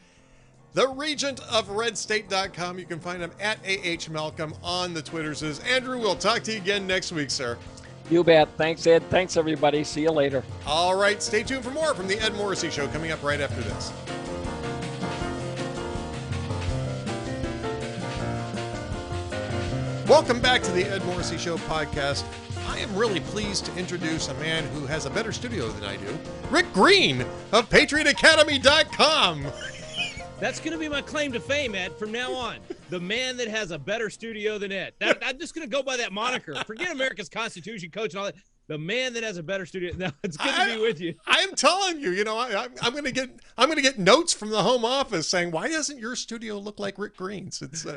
the Regent of RedState.com. You can find him at AH Malcolm on the Twitters. Andrew, we'll talk to you again next week, sir. You bet. Thanks, Ed. Thanks, everybody. See you later. All right. Stay tuned for more from the Ed Morrissey Show coming up right after this. Welcome back to the Ed Morrissey Show podcast. I am really pleased to introduce a man who has a better studio than I do, Rick Green of PatriotAcademy.com. That's going to be my claim to fame, Ed, from now on. The man that has a better studio than Ed. I'm just going to go by that moniker. Forget America's Constitution coach and all that. The man that has a better studio. No, it's good to be with you. I'm telling you, I'm going to get notes from the home office saying, why doesn't your studio look like Rick Green's? It's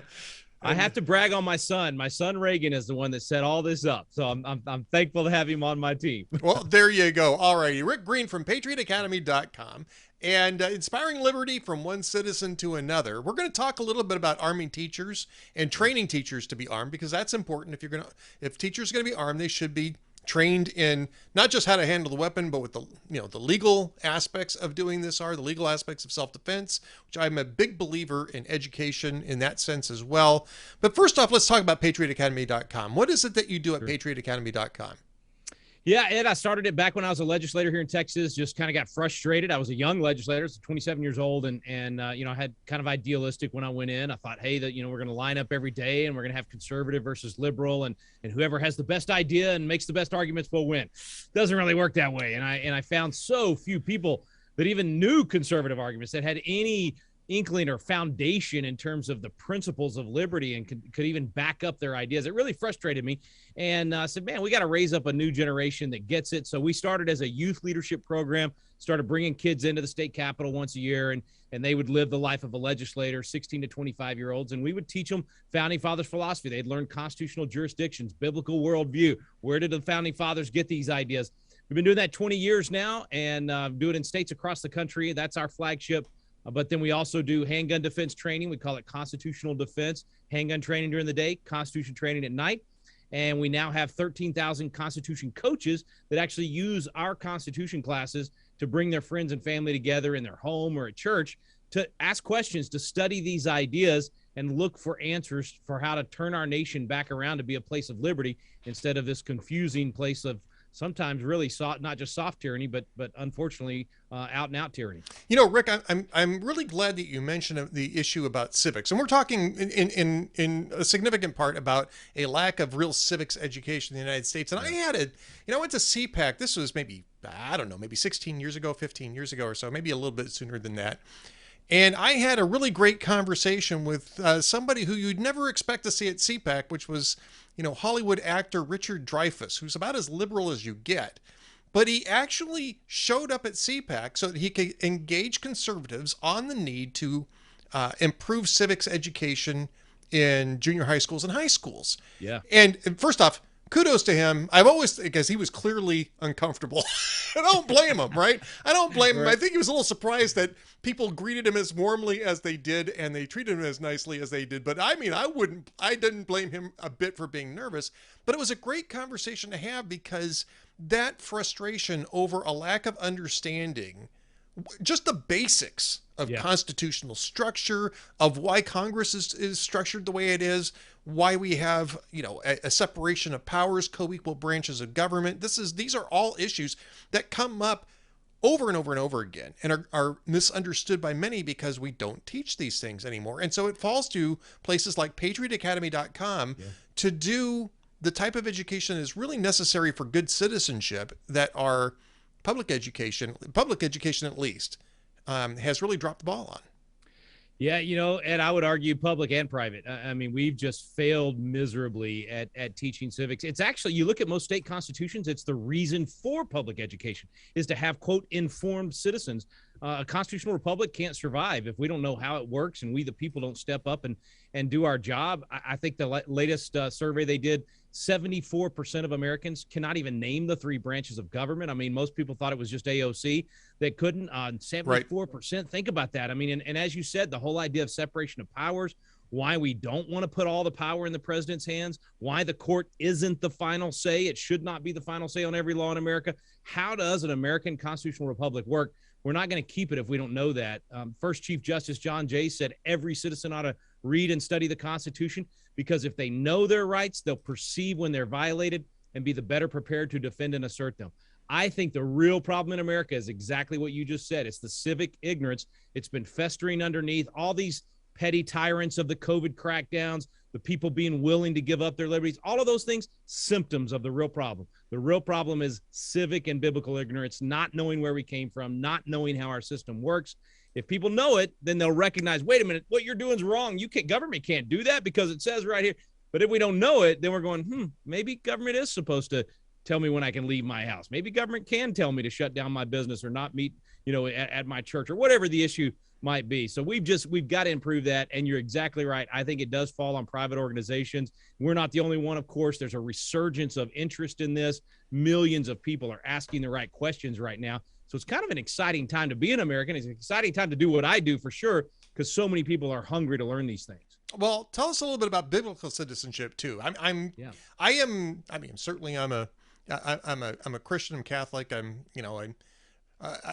I have to brag on my son. My son Reagan is the one that set all this up, so I'm thankful to have him on my team. Well, there you go. All righty, Rick Green from PatriotAcademy.com and inspiring liberty from one citizen to another. We're going to talk a little bit about arming teachers and training teachers to be armed, because that's important. If teachers are going to be armed, they should be trained in not just how to handle the weapon, but what the legal aspects of doing this are, the legal aspects of self-defense, which I'm a big believer in education in that sense as well. But first off, let's talk about PatriotAcademy.com. What is it that you do at PatriotAcademy.com? Yeah, Ed, I started it back when I was a legislator here in Texas. Just kind of got frustrated. I was a young legislator, so 27 years old, and I had kind of idealistic when I went in. I thought, hey, that we're going to line up every day, and we're going to have conservative versus liberal, and whoever has the best idea and makes the best arguments will win. Doesn't really work that way, and I found so few people that even knew conservative arguments, that had any inkling or foundation in terms of the principles of liberty and could even back up their ideas. It really frustrated me. And I said, man, we got to raise up a new generation that gets it. So we started as a youth leadership program, started bringing kids into the state capitol once a year, and they would live the life of a legislator, 16 to 25-year-olds, and we would teach them Founding Fathers philosophy. They'd learn constitutional jurisdictions, biblical worldview. Where did the Founding Fathers get these ideas? We've been doing that 20 years now, and do it in states across the country. That's our flagship. But then we also do handgun defense training. We call it constitutional defense, handgun training during the day, Constitution training at night. And we now have 13,000 Constitution coaches that actually use our Constitution classes to bring their friends and family together in their home or at church to ask questions, to study these ideas and look for answers for how to turn our nation back around to be a place of liberty instead of this confusing place of sometimes really not just soft tyranny, but unfortunately out and out tyranny. Rick, I'm really glad that you mentioned the issue about civics, and we're talking in a significant part about a lack of real civics education in the United States. And I went to CPAC. This was maybe 16 years ago, 15 years ago or so, maybe a little bit sooner than that. And I had a really great conversation with somebody who you'd never expect to see at CPAC, which was, Hollywood actor Richard Dreyfuss, who's about as liberal as you get. But he actually showed up at CPAC so that he could engage conservatives on the need to improve civics education in junior high schools and high schools. Yeah. And first off, kudos to him. Because he was clearly uncomfortable. I don't blame him, right? I don't blame him. I think he was a little surprised that people greeted him as warmly as they did and they treated him as nicely as they did. But I didn't blame him a bit for being nervous. But it was a great conversation to have, because that frustration over a lack of understanding, just the basics of constitutional structure, of why Congress is structured the way it is, why we have, a separation of powers, co-equal branches of government. These are all issues that come up over and over and over again and are misunderstood by many because we don't teach these things anymore. And so it falls to places like PatriotAcademy.com to do the type of education is really necessary for good citizenship that our public education at least, has really dropped the ball on. Yeah, and I would argue public and private. I mean, we've just failed miserably at teaching civics. It's actually, you look at most state constitutions, it's the reason for public education is to have, quote, informed citizens. A constitutional republic can't survive if we don't know how it works and we, the people, don't step up and do our job. I think the latest survey they did, 74% of Americans cannot even name the three branches of government. I mean, most people thought it was just AOC that couldn't. 74%. Right. Think about that. I mean, and as you said, the whole idea of separation of powers, why we don't want to put all the power in the president's hands, why the court isn't the final say. It should not be the final say on every law in America. How does an American constitutional republic work? We're not going to keep it if we don't know that. First Chief Justice John Jay said every citizen ought to read and study the Constitution, because if they know their rights, they'll perceive when they're violated and be the better prepared to defend and assert them. I think the real problem in America is exactly what you just said. It's the civic ignorance. It's been festering underneath all these petty tyrants of the COVID crackdowns, the people being willing to give up their liberties, all of those things, symptoms of the real problem. The real problem is civic and biblical ignorance, not knowing where we came from, not knowing how our system works. If people know it, then they'll recognize, wait a minute, what you're doing is wrong. Government can't do that because it says right here. But if we don't know it, then we're going, maybe government is supposed to tell me when I can leave my house. Maybe government can tell me to shut down my business or not meet, at my church, or whatever the issue might be. So we've got to improve that. And you're exactly right. I think it does fall on private organizations. We're not the only one, of course. There's a resurgence of interest in this. Millions of people are asking the right questions right now. So it's kind of an exciting time to be an American. It's an exciting time to do what I do, for sure, because so many people are hungry to learn these things. Well, tell us a little bit about biblical citizenship too. I'm a Christian, I'm Catholic.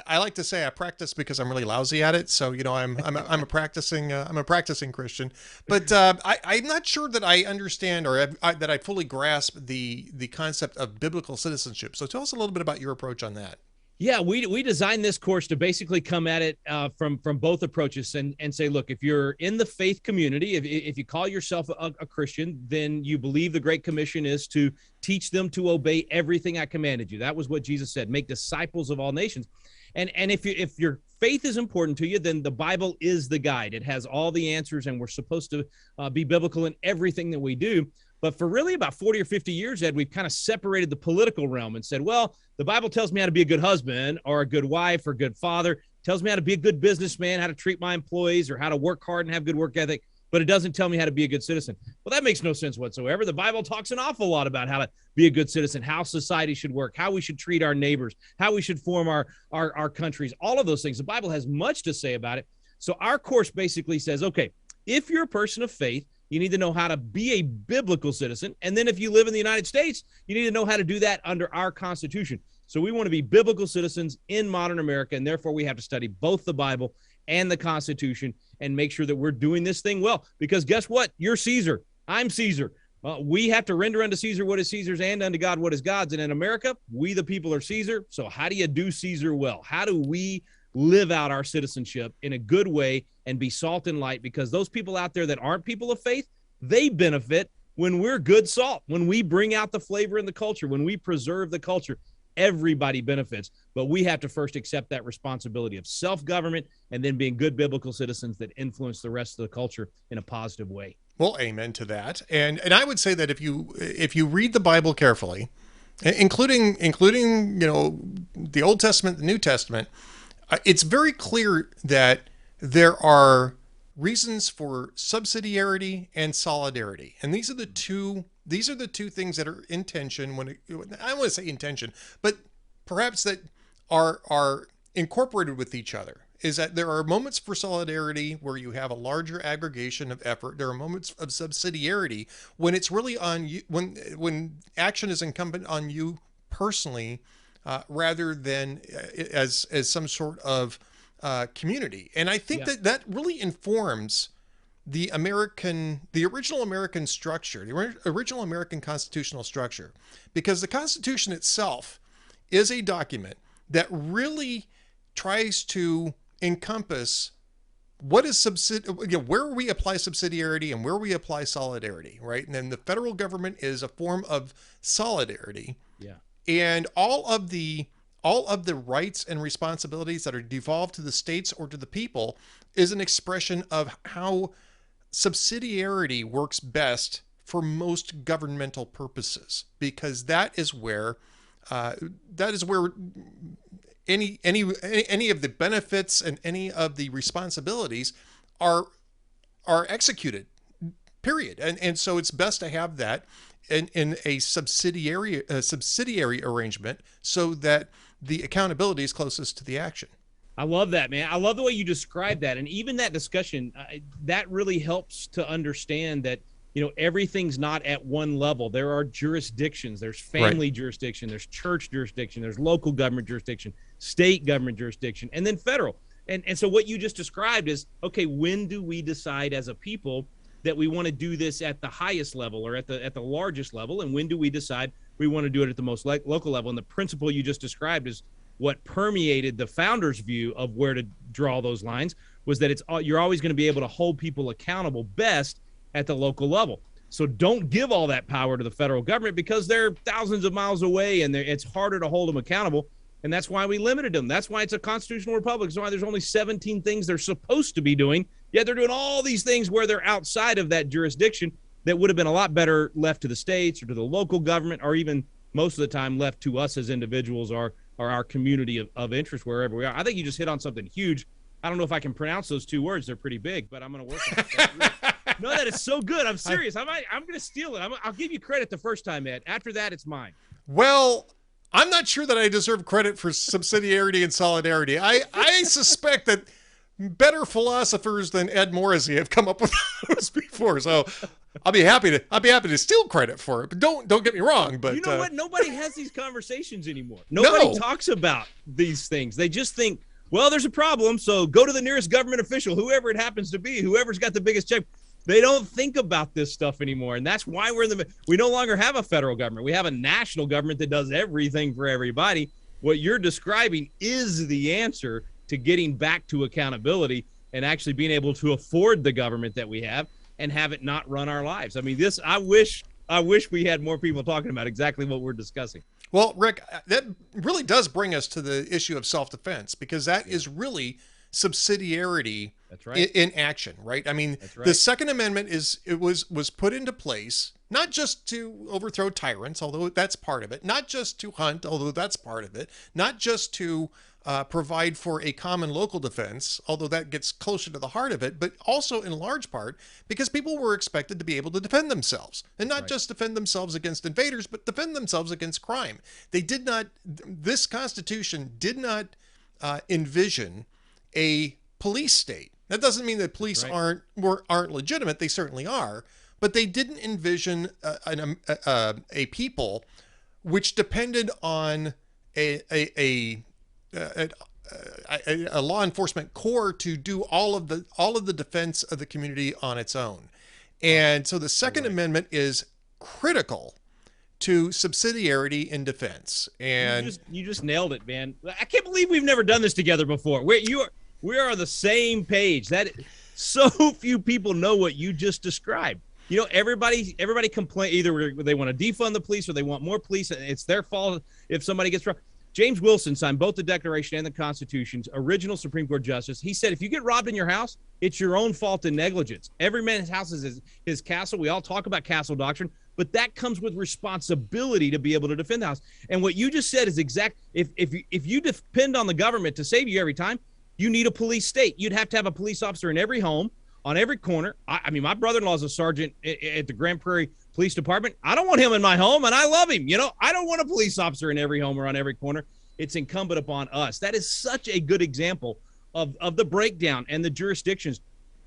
I like to say I practice because I'm really lousy at it. So, I'm a practicing Christian, but I'm not sure that I understand or that I fully grasp the concept of biblical citizenship. So tell us a little bit about your approach on that. Yeah, we designed this course to basically come at it from both approaches and say, look, if you're in the faith community, if you call yourself a Christian, then you believe the Great Commission is to teach them to obey everything I commanded you. That was what Jesus said, make disciples of all nations. And if your faith is important to you, then the Bible is the guide. It has all the answers, and we're supposed to be biblical in everything that we do. But for really about 40 or 50 years, Ed, we've kind of separated the political realm and said, well, the Bible tells me how to be a good husband or a good wife or a good father, tells me how to be a good businessman, how to treat my employees, or how to work hard and have good work ethic, but it doesn't tell me how to be a good citizen. Well, that makes no sense whatsoever. The Bible talks an awful lot about how to be a good citizen, how society should work, how we should treat our neighbors, how we should form our countries, all of those things. The Bible has much to say about it. So our course basically says, okay, if you're a person of faith, you need to know how to be a biblical citizen. And then if you live in the United States, you need to know how to do that under our Constitution. So we want to be biblical citizens in modern America, and therefore we have to study both the Bible and the Constitution and make sure that we're doing this thing well. Because guess what? You're Caesar. I'm Caesar. We have to render unto Caesar what is Caesar's and unto God what is God's. And in America, we the people are Caesar. So how do you do Caesar well? How do we live out our citizenship in a good way and be salt and light? Because those people out there that aren't people of faith, they benefit when we're good salt, when we bring out the flavor in the culture, when we preserve the culture. Everybody benefits, but we have to first accept that responsibility of self-government and then being good biblical citizens that influence the rest of the culture in a positive way. Well, amen to that. And I would say that if you read the Bible carefully, including the Old Testament, the New Testament, it's very clear that there are reasons for subsidiarity and solidarity, and these are the two things that are in tension. I don't want to say in tension, but perhaps that are incorporated with each other. Is that there are moments for solidarity where you have a larger aggregation of effort. There are moments of subsidiarity when it's really on you, when action is incumbent on you personally, rather than as some sort of community. And I think that really informs the original American structure, the original American constitutional structure, because the Constitution itself is a document that really tries to encompass what is where we apply subsidiarity and where we apply solidarity, right? And then the federal government is a form of solidarity. Yeah. And all of the rights and responsibilities that are devolved to the states or to the people is an expression of how subsidiarity works best for most governmental purposes, because that is where any of the benefits and any of the responsibilities are executed, period. And so it's best to have that in a subsidiary arrangement so that the accountability is closest to the action. I love that, man. I love the way you describe that. And even that discussion, that really helps to understand that, everything's not at one level. There are jurisdictions. There's family jurisdiction. There's church jurisdiction. There's local government jurisdiction, state government jurisdiction, and then federal. And so what you just described is, okay, when do we decide as a people that we want to do this at the highest level or at the largest level? And when do we decide we want to do it at the most local level? And the principle you just described is what permeated the founders' view of where to draw those lines, was that you're always going to be able to hold people accountable best at the local level. So don't give all that power to the federal government, because they're thousands of miles away and it's harder to hold them accountable. And that's why we limited them. That's why it's a constitutional republic. That's why there's only 17 things they're supposed to be doing. Yet they're doing all these things where they're outside of that jurisdiction that would have been a lot better left to the states or to the local government, or even most of the time left to us as individuals or our community of interest, wherever we are. I think you just hit on something huge. I don't know if I can pronounce those two words. They're pretty big, but I'm going to work on it. No, that is so good. I'm serious. I'm going to steal it. I'll give you credit the first time, Ed. After that, it's mine. Well, I'm not sure that I deserve credit for subsidiarity and solidarity. I suspect that better philosophers than Ed Morrissey have come up with those before. So I'll be happy to steal credit for it. But don't get me wrong. But you know what? Nobody has these conversations anymore. Nobody talks about these things. They just think, well, there's a problem, so go to the nearest government official, whoever it happens to be, whoever's got the biggest check. They don't think about this stuff anymore. And that's why we no longer have a federal government. We have a national government that does everything for everybody. What you're describing is the answer to getting back to accountability and actually being able to afford the government that we have and have it not run our lives. I mean, I wish we had more people talking about exactly what we're discussing. Well, Rick, that really does bring us to the issue of self-defense, because that is really subsidiarity. That's right. In action, right? I mean, That's right. The Second Amendment was put into place not just to overthrow tyrants, although that's part of it, not just to hunt, although that's part of it, not just to provide for a common local defense, although that gets closer to the heart of it, but also in large part because people were expected to be able to defend themselves, and not just defend themselves against invaders, but defend themselves against crime. This Constitution did not envision a police state. That doesn't mean that police aren't legitimate. They certainly are, but they didn't envision a people which depended on a law enforcement corps to do all of the defense of the community on its own. And so the Second Amendment is critical to subsidiarity in defense. And you just nailed it, man. I can't believe we've never done this together before. We are on the same page. That so few people know what you just described. Everybody complain, either they want to defund the police or they want more police. It's their fault if somebody gets robbed. James Wilson signed both the Declaration and the Constitution's original Supreme Court justice. He said, if you get robbed in your house, it's your own fault and negligence. Every man's house is his castle. We all talk about castle doctrine, but that comes with responsibility to be able to defend the house. And what you just said is exact. If you depend on the government to save you every time, you need a police state. You'd have to have a police officer in every home, on every corner. I mean, my brother-in-law is a sergeant at the Grand Prairie Police Department. I don't want him in my home, and I love him. I don't want a police officer in every home or on every corner. It's incumbent upon us. That is such a good example of the breakdown and the jurisdictions.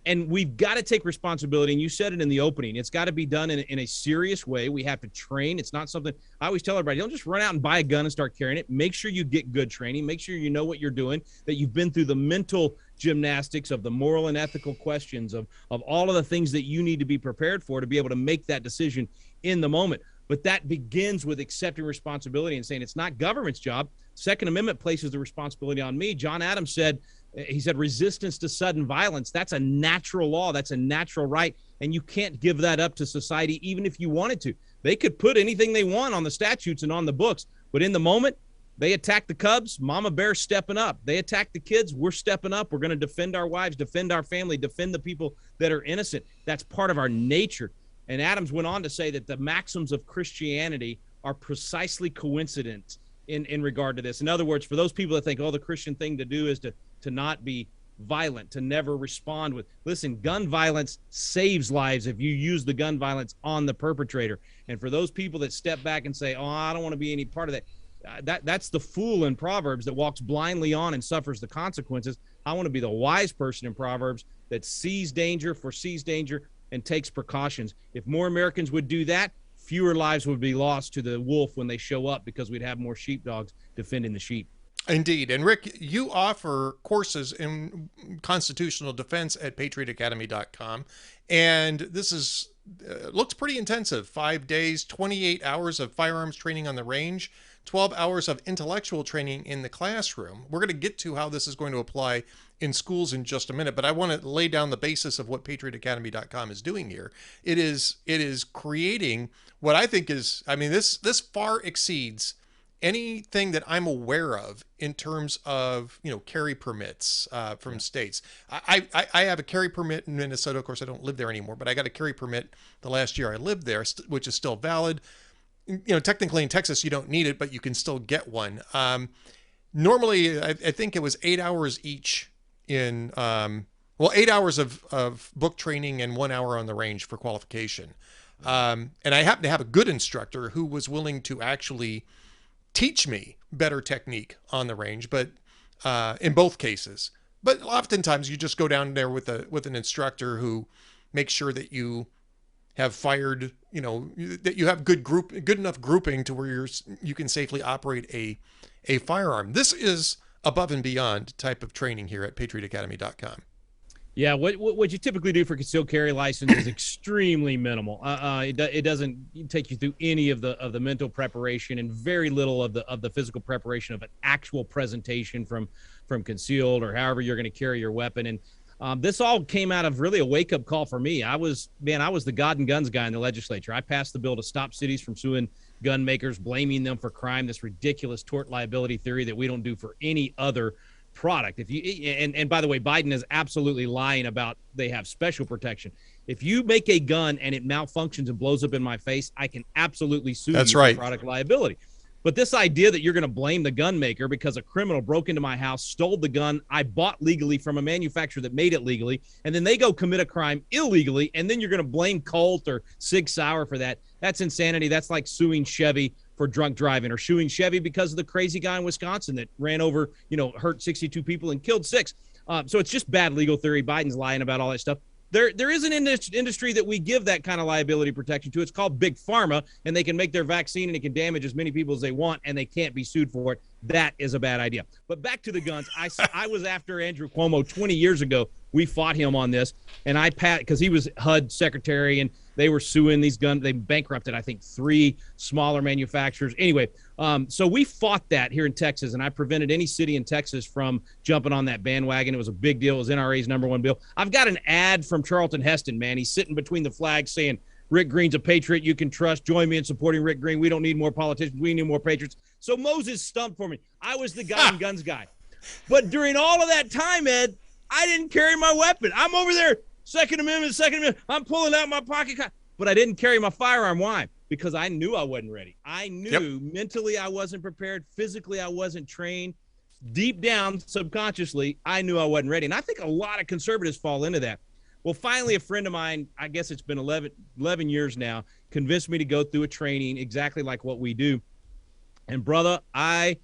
And we've got to take responsibility. And you said it in the opening. It's got to be done in a serious way. We have to train. It's not something I always tell everybody, don't just run out and buy a gun and start carrying it. Make sure you get good training. Make sure you know what you're doing, that you've been through the mental gymnastics of the moral and ethical questions of all of the things that you need to be prepared for to be able to make that decision in the moment. But that begins with accepting responsibility and saying it's not government's job Second Amendment places the responsibility on me. John Adams said, he said, resistance to sudden violence, that's a natural law. That's a natural right. And you can't give that up to society, even if you wanted to. They could put anything they want on the statutes and on the books, but in the moment, they attack the cubs, Mama Bear's stepping up. They attack the kids, we're stepping up. We're going to defend our wives, defend our family, defend the people that are innocent. That's part of our nature. And Adams went on to say that the maxims of Christianity are precisely coincident in regard to this. In other words, for those people that think, oh, the Christian thing to do is to not be violent, to never respond with, listen, gun violence saves lives if you use the gun violence on the perpetrator. And for those people that step back and say, oh, I don't want to be any part of that, that's the fool in Proverbs that walks blindly on and suffers the consequences. I want to be the wise person in Proverbs that sees danger, foresees danger, and takes precautions. If more Americans would do that, fewer lives would be lost to the wolf when they show up, because we'd have more sheepdogs defending the sheep. Indeed. And Rick, you offer courses in constitutional defense at patriotacademy.com. And this is looks pretty intensive. 5 days, 28 hours of firearms training on the range, 12 hours of intellectual training in the classroom. We're going to get to how this is going to apply in schools in just a minute, but I want to lay down the basis of what patriotacademy.com is doing here. It is creating what I think is, I mean, this far exceeds anything that I'm aware of in terms of, carry permits from states. I have a carry permit in Minnesota. Of course, I don't live there anymore, but I got a carry permit the last year I lived there, which is still valid. Technically in Texas, you don't need it, but you can still get one. Normally, I think it was 8 hours each in, 8 hours of book training and 1 hour on the range for qualification. And I happened to have a good instructor who was willing to actually teach me better technique on the range, but in both cases. But oftentimes you just go down there with an instructor who makes sure that you have fired, that you have good enough grouping to where you can safely operate a firearm. This is above and beyond type of training here at patriotacademy.com. Yeah, what you typically do for concealed carry license is extremely minimal. It doesn't take you through any of the mental preparation, and very little of the physical preparation of an actual presentation from concealed or however you're going to carry your weapon. And this all came out of really a wake-up call for me. I was the God and guns guy in the legislature. I passed the bill to stop cities from suing gun makers, blaming them for crime, this ridiculous tort liability theory that we don't do for any other product. If you and by the way, Biden is absolutely lying about they have special protection. If you make a gun and it malfunctions and blows up in my face, I can absolutely sue you for product liability. But this idea that you're going to blame the gun maker because a criminal broke into my house, stole the gun I bought legally from a manufacturer that made it legally, and then they go commit a crime illegally, and then you're going to blame Colt or Sig Sauer for that. That's insanity. That's like suing Chevy for drunk driving, or suing Chevy because of the crazy guy in Wisconsin that ran over, hurt 62 people and killed 6. So it's just bad legal theory. Biden's lying about all that stuff. There is an industry that we give that kind of liability protection to. It's called Big Pharma, and they can make their vaccine and it can damage as many people as they want, and they can't be sued for it. That is a bad idea. But back to the guns. I was after Andrew Cuomo 20 years ago. We fought him on this, and because he was HUD secretary, and they were suing these guns. They bankrupted, I think, 3 smaller manufacturers. Anyway, so we fought that here in Texas, and I prevented any city in Texas from jumping on that bandwagon. It was a big deal. It was NRA's #1 bill. I've got an ad from Charlton Heston, man. He's sitting between the flags saying, Rick Green's a patriot you can trust. Join me in supporting Rick Green. We don't need more politicians. We need more patriots. So Moses stumped for me. I was the God and guns guy. But during all of that time, Ed, I didn't carry my weapon. I'm over there, Second Amendment. I'm pulling out my pocket. But I didn't carry my firearm. Why? Because I knew I wasn't ready. I knew mentally I wasn't prepared. Physically, I wasn't trained. Deep down, subconsciously, I knew I wasn't ready. And I think a lot of conservatives fall into that. Well, finally, a friend of mine, I guess it's been 11 years now, convinced me to go through a training exactly like what we do. And brother, I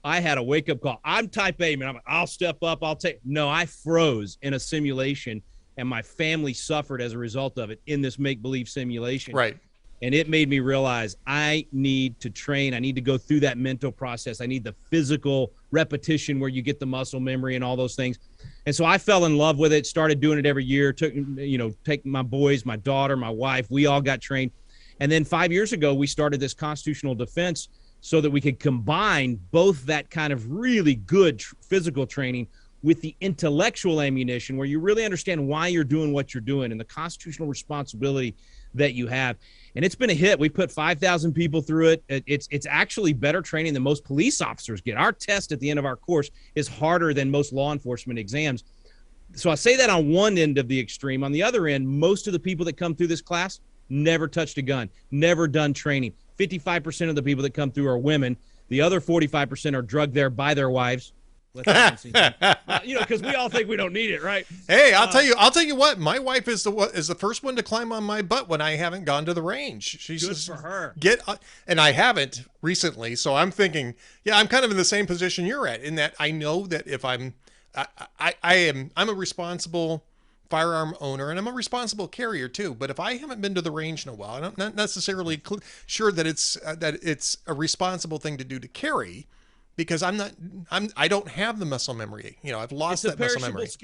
had a wake-up call. I'm type A, man. I'll step up. No, I froze in a simulation, and my family suffered as a result of it in this make-believe simulation. Right. And it made me realize I need to train. I need to go through that mental process. I need the physical repetition where you get the muscle memory and all those things. And so I fell in love with it, started doing it every year, take my boys, my daughter, my wife, we all got trained. And then 5 years ago, we started this constitutional defense so that we could combine both that kind of really good physical training with the intellectual ammunition, where you really understand why you're doing what you're doing and the constitutional responsibility that you have. And it's been a hit. We put 5,000 people through it. It's actually better training than most police officers get. Our test at the end of our course is harder than most law enforcement exams. So I say that on one end of the extreme. On the other end, most of the people that come through this class never touched a gun, never done training. 55% of the people that come through are women. The other 45% are drugged there by their wives. Because we all think we don't need it, right? Hey, I'll tell you what. My wife is the first one to climb on my butt when I haven't gone to the range. She's good just, for her. And I haven't recently, so I'm thinking, I'm kind of in the same position you're at, in that I know that if I'm a responsible firearm owner, and I'm a responsible carrier too. But if I haven't been to the range in a while, and I'm not necessarily sure that it's a responsible thing to do to carry, because I don't have the muscle memory. I've lost that muscle memory. It's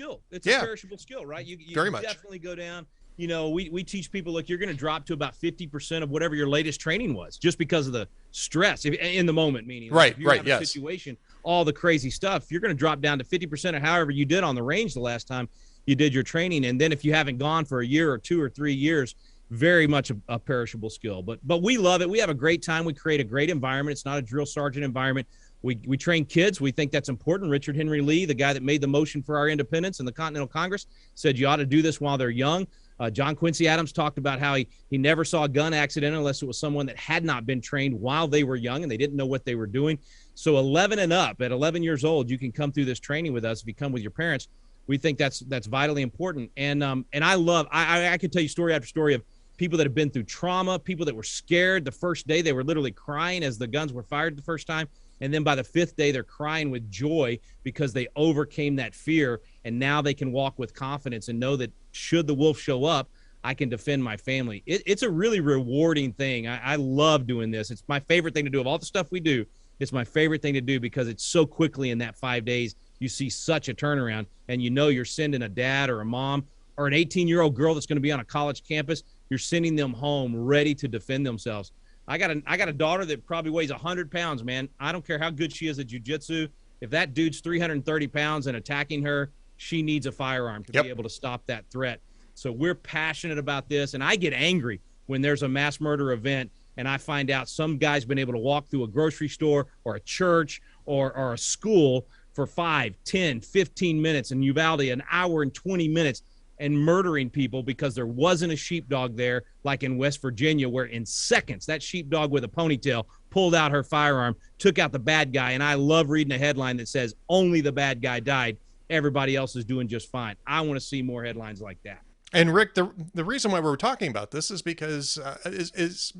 a perishable skill, right? You very much definitely go down. We teach people, look, you're going to drop to about 50% of whatever your latest training was, just because of the stress in the moment, meaning right, if you're in a situation, all the crazy stuff, you're going to drop down to 50% of however you did on the range the last time you did your training. And then if you haven't gone for a year or 2 or 3 years, very much a perishable skill. But we love it. We have a great time. We create a great environment. It's not a drill sergeant environment. We train kids. We think that's important. Richard Henry Lee, the guy that made the motion for our independence in the Continental Congress, said you ought to do this while they're young. John Quincy Adams talked about how he never saw a gun accident unless it was someone that had not been trained while they were young and they didn't know what they were doing. So 11 and up, at 11 years old, you can come through this training with us if you come with your parents. We think that's vitally important. And I could tell you story after story of people that have been through trauma, people that were scared the first day. They were literally crying as the guns were fired the first time. And then by the 5th day, they're crying with joy because they overcame that fear. And now they can walk with confidence and know that should the wolf show up, I can defend my family. It's a really rewarding thing. I love doing this. It's my favorite thing to do. Of all the stuff we do, it's my favorite thing to do because it's so quickly in that 5 days, you see such a turnaround. And you're sending a dad or a mom or an 18-year-old girl that's going to be on a college campus. You're sending them home ready to defend themselves. I got a daughter that probably weighs 100 pounds, man. I don't care how good she is at jiu-jitsu. If that dude's 330 pounds and attacking her, she needs a firearm to be able to stop that threat. So we're passionate about this, and I get angry when there's a mass murder event and I find out some guy's been able to walk through a grocery store or a church or a school for 5, 10, 15 minutes, in Uvalde, an hour and 20 minutes, and murdering people because there wasn't a sheepdog there, like in West Virginia, where in seconds that sheepdog with a ponytail pulled out her firearm, took out the bad guy. And I love reading a headline that says only the bad guy died. Everybody else is doing just fine. I want to see more headlines like that. And Rick, the reason why we're talking about this is because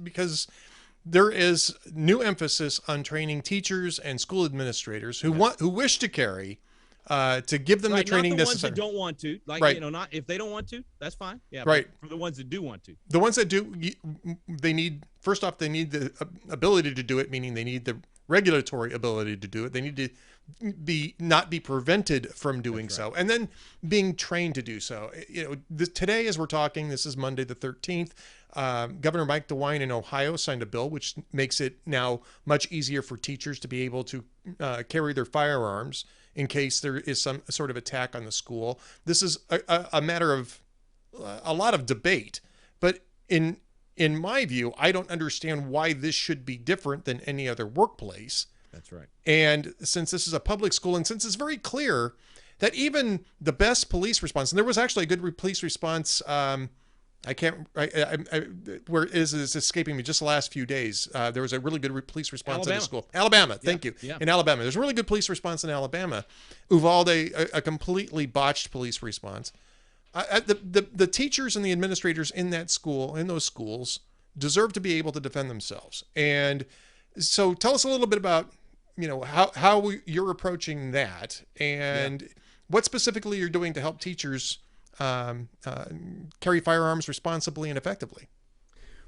because there is new emphasis on training teachers and school administrators who wish to carry, to give them the training necessary. Not the ones that don't want to, not if they don't want to, that's fine. Yeah, right. For the ones that do want to, the ones that do, they need the ability to do it, meaning they need the regulatory ability to do it. They need to not be prevented from doing so, and then being trained to do so. Today, as we're talking, this is Monday the 13th. Governor Mike DeWine in Ohio signed a bill which makes it now much easier for teachers to be able to carry their firearms in case there is some sort of attack on the school. This is a matter of a lot of debate, but in my view, I don't understand why this should be different than any other workplace. That's right. And since this is a public school, and since it's very clear that even the best police response, and there was actually a good police response, where it is escaping me just the last few days. There was a really good police response in the school. Alabama, thank you. Yeah. In Alabama. There's a really good police response in Alabama. Uvalde, a completely botched police response. The teachers and the administrators in that school, in those schools, deserve to be able to defend themselves. And so tell us a little bit about, how you're approaching that, and what specifically you're doing to help teachers carry firearms responsibly and effectively.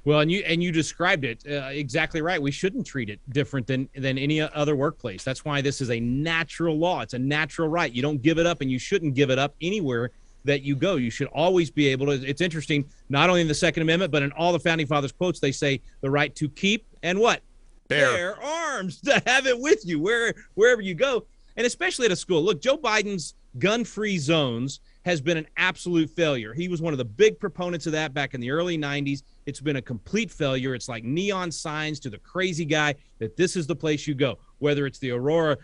Well, and you described it exactly right. We shouldn't treat it different than any other workplace. That's why this is a natural law. It's a natural right. You don't give it up, and you shouldn't give it up anywhere that you go. You should always be able to. It's interesting, not only in the Second Amendment, but in all the Founding Fathers quotes, they say the right to keep and what? bear arms, to have it with you wherever you go, and especially at a school. Look, Joe Biden's gun-free zones has been an absolute failure. He was one of the big proponents of that back in the early 90s. It's been a complete failure. It's like neon signs to the crazy guy that this is the place you go, whether it's the Aurora,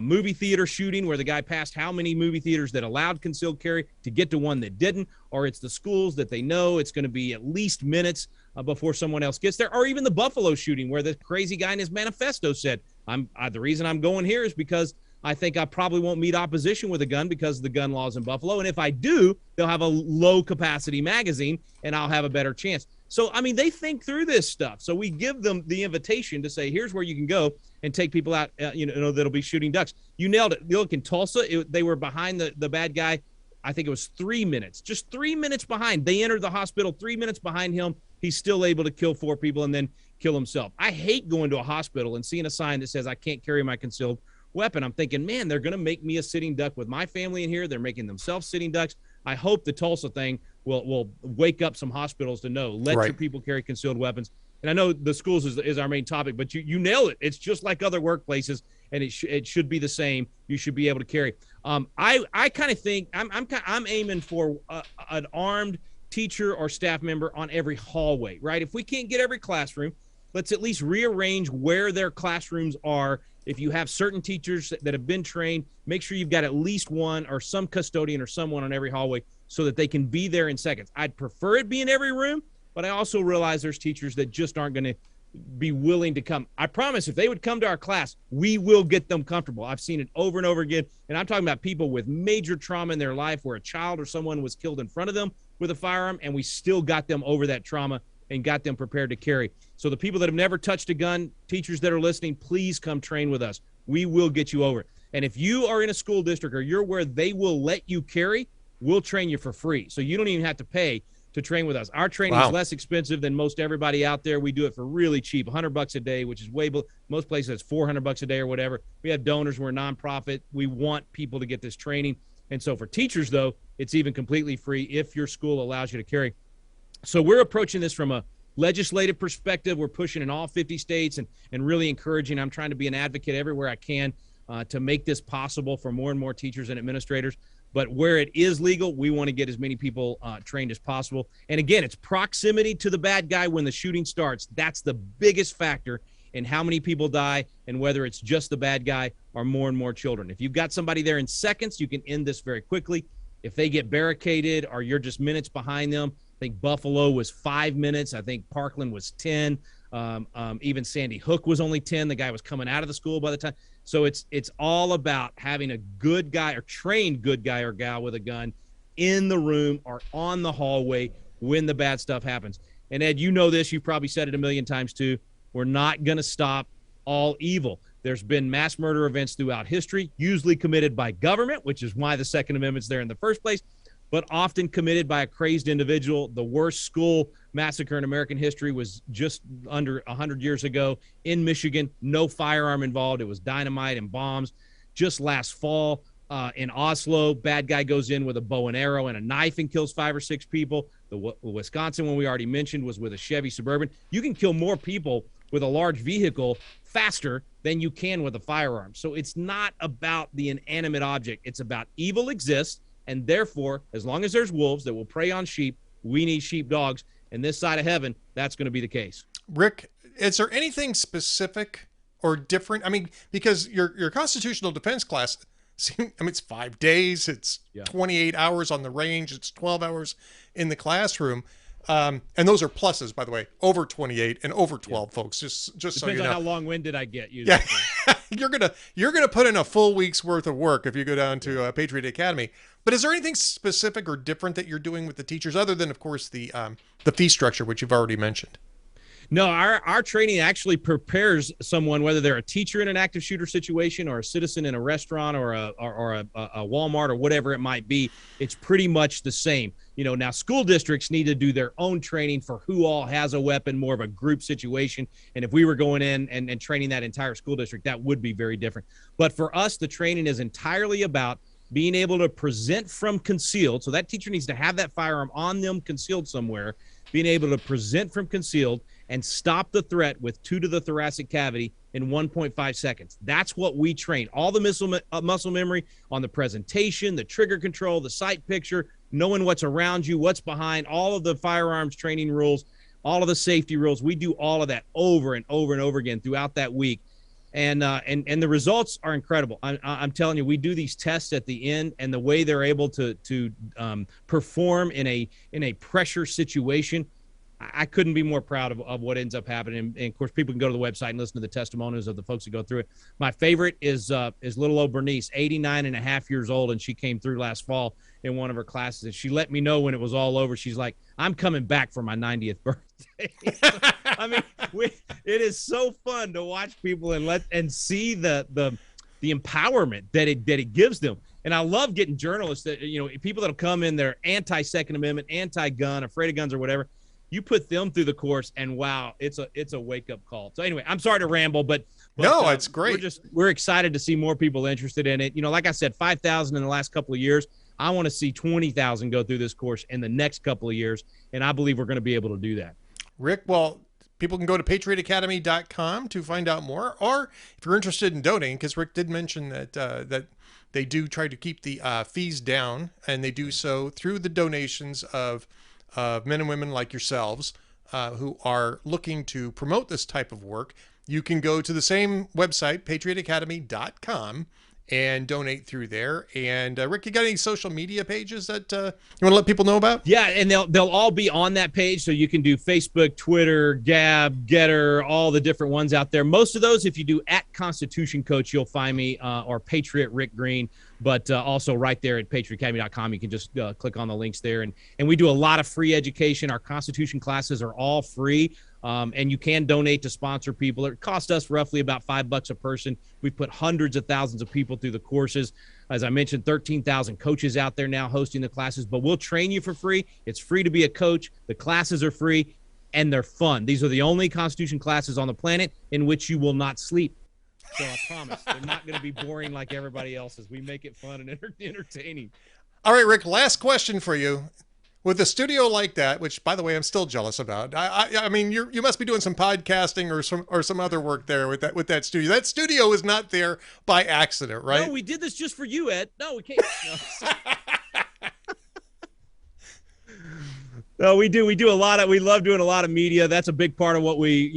movie theater shooting where the guy passed how many movie theaters that allowed concealed carry to get to one that didn't, or it's the schools that they know it's going to be at least minutes before someone else gets there, or even the Buffalo shooting where the crazy guy in his manifesto said, the reason I'm going here is because I think I probably won't meet opposition with a gun because of the gun laws in Buffalo. And if I do, they'll have a low capacity magazine and I'll have a better chance. So, I mean, they think through this stuff. So we give them the invitation to say, here's where you can go and take people out, that'll be shooting ducks. You nailed it. Look, in Tulsa, they were behind the bad guy. I think it was 3 minutes, just 3 minutes behind. They entered the hospital 3 minutes behind him. He's still able to kill 4 people and then kill himself. I hate going to a hospital and seeing a sign that says I can't carry my concealed weapon. I'm thinking, man, they're going to make me a sitting duck with my family in here. They're making themselves sitting ducks. I hope the Tulsa thing will wake up some hospitals to know, let your people carry concealed weapons. And I know the schools is our main topic, but you nailed it. It's just like other workplaces, and it should be the same. You should be able to carry. I kind of think I'm aiming for an armed teacher or staff member on every hallway, right? If we can't get every classroom, let's at least rearrange where their classrooms are. If you have certain teachers that have been trained, make sure you've got at least one or some custodian or someone on every hallway so that they can be there in seconds. I'd prefer it be in every room, but I also realize there's teachers that just aren't going to be willing to come. I promise if they would come to our class, we will get them comfortable. I've seen it over and over again. And I'm talking about people with major trauma in their life where a child or someone was killed in front of them with a firearm, and we still got them over that trauma and got them prepared to carry. So the people that have never touched a gun, teachers that are listening, please come train with us. We will get you over it. And if you are in a school district or you're where they will let you carry, we'll train you for free. So you don't even have to pay to train with us. Our training is less expensive than most everybody out there. We do it for really cheap, $100 a day, which is most places it's $400 a day or whatever. We have donors. We're a nonprofit. We want people to get this training. And so for teachers, though, it's even completely free if your school allows you to carry. So we're approaching this from a legislative perspective. We're pushing in all 50 states and really encouraging. I'm trying to be an advocate everywhere I can to make this possible for more and more teachers and administrators. But where it is legal, we want to get as many people trained as possible. And again, it's proximity to the bad guy when the shooting starts. That's the biggest factor in how many people die and whether it's just the bad guy or more and more children. If you've got somebody there in seconds, you can end this very quickly. If they get barricaded or you're just minutes behind them, I think Buffalo was 5 minutes. I think Parkland was 10. Even Sandy Hook was only 10. The guy was coming out of the school by the time. So it's all about having a good guy or trained good guy or gal with a gun in the room or on the hallway when the bad stuff happens. And Ed, you know this. You've probably said it a million times too. We're not going to stop all evil. There's been mass murder events throughout history, usually committed by government, which is why the Second Amendment's there in the first place, but often committed by a crazed individual. The worst school massacre in American history was just under 100 years ago in Michigan. No firearm involved. It was dynamite and bombs. Just last fall in Oslo, bad guy goes in with a bow and arrow and a knife and kills 5 or 6 people. The Wisconsin one we already mentioned was with a Chevy Suburban. You can kill more people with a large vehicle faster than you can with a firearm. So it's not about the inanimate object. It's about evil exists. And therefore, as long as there's wolves that will prey on sheep, we need sheepdogs. And this side of heaven, that's going to be the case. Rick, is there anything specific or different? I mean, because your constitutional defense class, it's 5 days, it's 28 hours on the range, it's 12 hours in the classroom. And those are pluses, by the way, over 28 and over 12, folks. Just so you know. Depends on how long-winded I get. Yeah. you're gonna put in a full week's worth of work if you go down to Patriot Academy. But is there anything specific or different that you're doing with the teachers, other than, of course, the fee structure, which you've already mentioned? No, our training actually prepares someone, whether they're a teacher in an active shooter situation or a citizen in a restaurant or a Walmart or whatever it might be. It's pretty much the same. Now school districts need to do their own training for who all has a weapon, more of a group situation. And if we were going in and training that entire school district, that would be very different. But for us, the training is entirely about being able to present from concealed. So that teacher needs to have that firearm on them concealed somewhere, being able to present from concealed and stop the threat with 2 to the thoracic cavity in 1.5 seconds. That's what we train. All the muscle memory on the presentation, the trigger control, the sight picture, knowing what's around you, what's behind, all of the firearms training rules, all of the safety rules. We do all of that over and over and over again throughout that week. And the results are incredible. I'm telling you, we do these tests at the end, and the way they're able to perform in a pressure situation, I couldn't be more proud of what ends up happening. And of course, people can go to the website and listen to the testimonials of the folks that go through it. My favorite is little old Bernice, 89 and a half years old, and she came through last fall in one of her classes, and she let me know when it was all over. She's like, I'm coming back for my 90th birthday. I mean, it is so fun to watch people and see the empowerment that it gives them. And I love getting journalists that, people that'll come in, they're anti-Second Amendment, anti-gun, afraid of guns or whatever. You put them through the course, and wow, it's a wake-up call. So anyway, I'm sorry to ramble, but no, it's great. We're excited to see more people interested in it. Like I said, 5,000 in the last couple of years. I want to see 20,000 go through this course in the next couple of years, and I believe we're going to be able to do that. Rick, well, people can go to patriotacademy.com to find out more, or if you're interested in donating, because Rick did mention that they do try to keep the fees down, and they do so through the donations of men and women like yourselves who are looking to promote this type of work. You can go to the same website, patriotacademy.com, and donate through there. And Rick, you got any social media pages that you want to let people know about? Yeah, and they'll all be on that page, so you can do Facebook, Twitter, Gab, Getter, all the different ones out there. Most of those, if you do @Constitution Coach, you'll find me, or Patriot Rick Green. But also right there at patriotacademy.com, you can just click on the links there. And we do a lot of free education. Our Constitution classes are all free. And you can donate to sponsor people. It costs us roughly about $5 a person. We've put hundreds of thousands of people through the courses. As I mentioned, 13,000 coaches out there now hosting the classes, but we'll train you for free. It's free to be a coach. The classes are free, and they're fun. These are the only Constitution classes on the planet in which you will not sleep. So I promise they're not going to be boring like everybody else's. We make it fun and entertaining. All right, Rick, last question for you. With a studio like that, which, by the way, I'm still jealous about. I mean, you must be doing some podcasting or some other work there with that studio. That studio is not there by accident, right? No, we did this just for you, Ed. No, we can't. No, we do a lot of. We love doing a lot of media. That's a big part of what we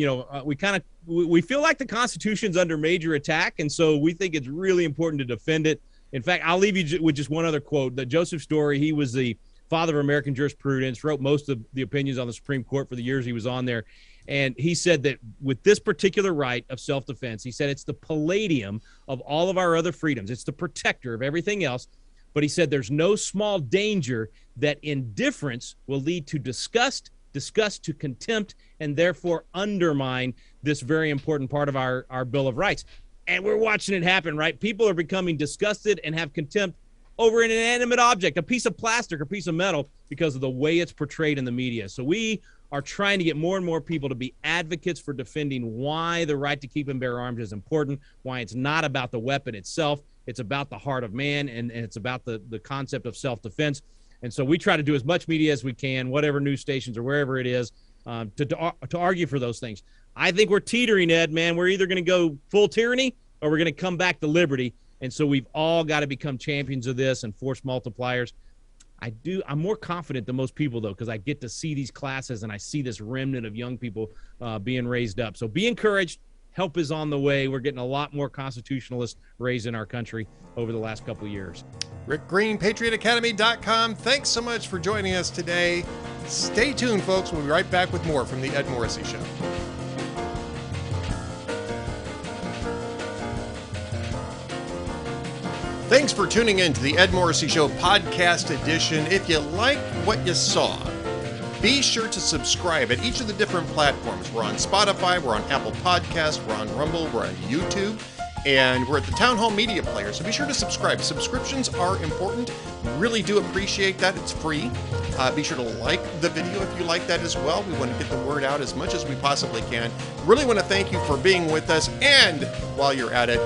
feel like the Constitution's under major attack, and so we think it's really important to defend it. In fact, I'll leave you with just one other quote. That Joseph Story, he was the father of American jurisprudence, wrote most of the opinions on the Supreme Court for the years he was on there. And he said that with this particular right of self-defense, he said it's the palladium of all of our other freedoms. It's the protector of everything else. But he said there's no small danger that indifference will lead to disgust to contempt, and therefore undermine this very important part of our Bill of Rights. And we're watching it happen, right? People are becoming disgusted and have contempt over an inanimate object, a piece of plastic or piece of metal, because of the way it's portrayed in the media. So we are trying to get more and more people to be advocates for defending why the right to keep and bear arms is important, why it's not about the weapon itself, it's about the heart of man, and it's about the concept of self-defense. And so we try to do as much media as we can, whatever news stations or wherever it is, to argue for those things. I think we're teetering, Ed, man. We're either going to go full tyranny or we're going to come back to liberty. And so we've all got to become champions of this and force multipliers. I'm more confident than most people, though, because I get to see these classes and I see this remnant of young people being raised up. So be encouraged. Help is on the way. We're getting a lot more constitutionalists raised in our country over the last couple of years. Rick Green, patriotacademy.com. Thanks so much for joining us today. Stay tuned, folks. We'll be right back with more from the Ed Morrissey Show. Thanks for tuning in to the Ed Morrissey Show podcast edition. If you like what you saw, be sure to subscribe at each of the different platforms. We're on Spotify, we're on Apple Podcasts, we're on Rumble, we're on YouTube, and we're at the Town Hall Media Player, so be sure to subscribe. Subscriptions are important. We really do appreciate that. It's free. Be sure to like the video if you like that as well. We want to get the word out as much as we possibly can. Really want to thank you for being with us, and while you're at it,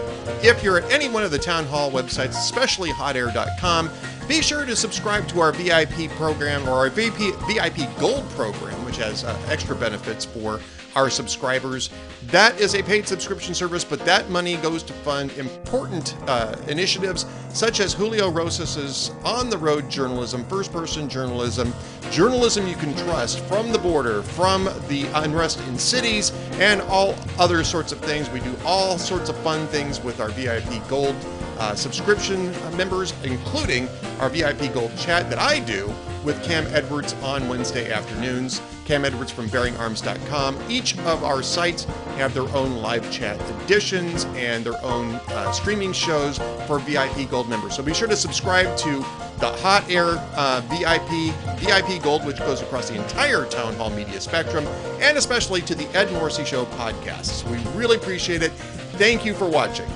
if you're at any one of the Town Hall websites, especially hotair.com, be sure to subscribe to our VIP program, or our VIP Gold program, which has extra benefits for our subscribers. That is a paid subscription service, but that money goes to fund important initiatives such as Julio Rosas's on-the-road journalism, first-person journalism, journalism you can trust from the border, from the unrest in cities, and all other sorts of things. We do all sorts of fun things with our VIP Gold subscription members, including our VIP Gold chat that I do with Cam Edwards on Wednesday afternoons. Cam Edwards from BearingArms.com. Each of our sites have their own live chat editions and their own streaming shows for VIP Gold members. So be sure to subscribe to the Hot Air VIP Gold, which goes across the entire Town Hall media spectrum, and especially to the Ed Morrissey Show podcasts. We really appreciate it. Thank you for watching.